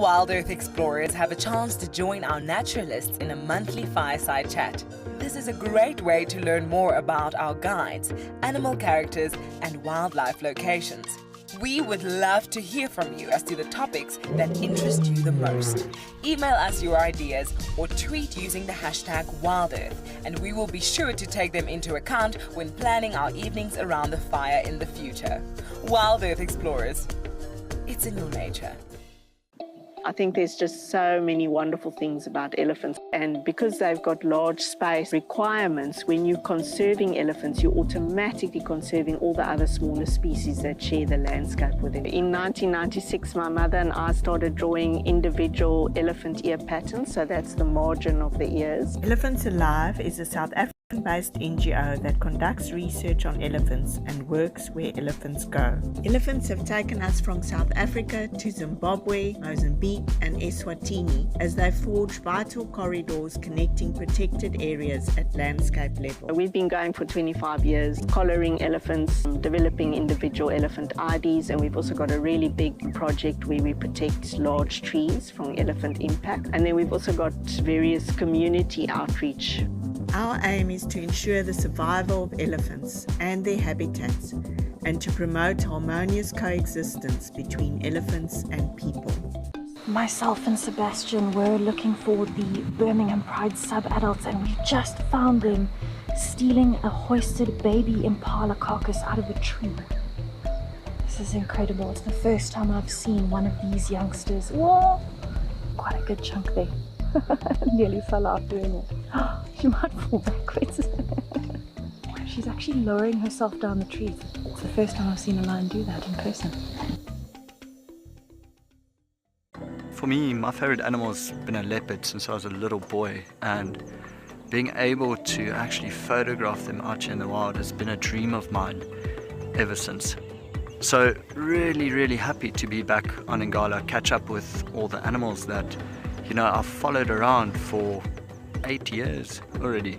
WildEarth explorers have a chance to join our naturalists in a monthly fireside chat. This is a great way to learn more about our guides, animal characters, and wildlife locations. We would love to hear from you as to the topics that interest you the most. Email us your ideas or tweet using the hashtag WildEarth, and we will be sure to take them into account when planning our evenings around the fire in the future. WildEarth explorers, it's in your nature. I think there's just so many wonderful things about elephants, and because they've got large space requirements, when you're conserving elephants, you're automatically conserving all the other smaller species that share the landscape with them. In 1996, my mother and I started drawing individual elephant ear patterns, so that's the margin of the ears. Elephants Alive is a South African-based NGO that conducts research on elephants and works where elephants go. Elephants have taken us from South Africa to Zimbabwe, Mozambique, and Eswatini as they forge vital corridors connecting protected areas at landscape level. We've been going for 25 years, collaring elephants, developing individual elephant IDs, and we've also got a really big project where we protect large trees from elephant impact. And then we've also got various community outreach. Our aim is to ensure the survival of elephants and their habitats, and to promote harmonious coexistence between elephants and people. Myself and Sebastian were looking for the Birmingham Pride sub-adults, and we just found them stealing a hoisted baby impala carcass out of a tree. This is incredible. It's the first time I've seen one of these youngsters. Whoa! Quite a good chunk there. Nearly fell out doing it. She might fall backwards. She's actually lowering herself down the tree. It's the first time I've seen a lion do that in person. For me, my favorite animal's been a leopard since I was a little boy, and being able to actually photograph them out here in the wild has been a dream of mine ever since. So really happy to be back on Ngala, catch up with all the animals that, you know, I've followed around for 8 years already.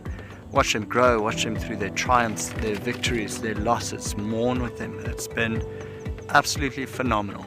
Watch them grow, watch them through their triumphs, their victories, their losses, mourn with them. It's been absolutely phenomenal.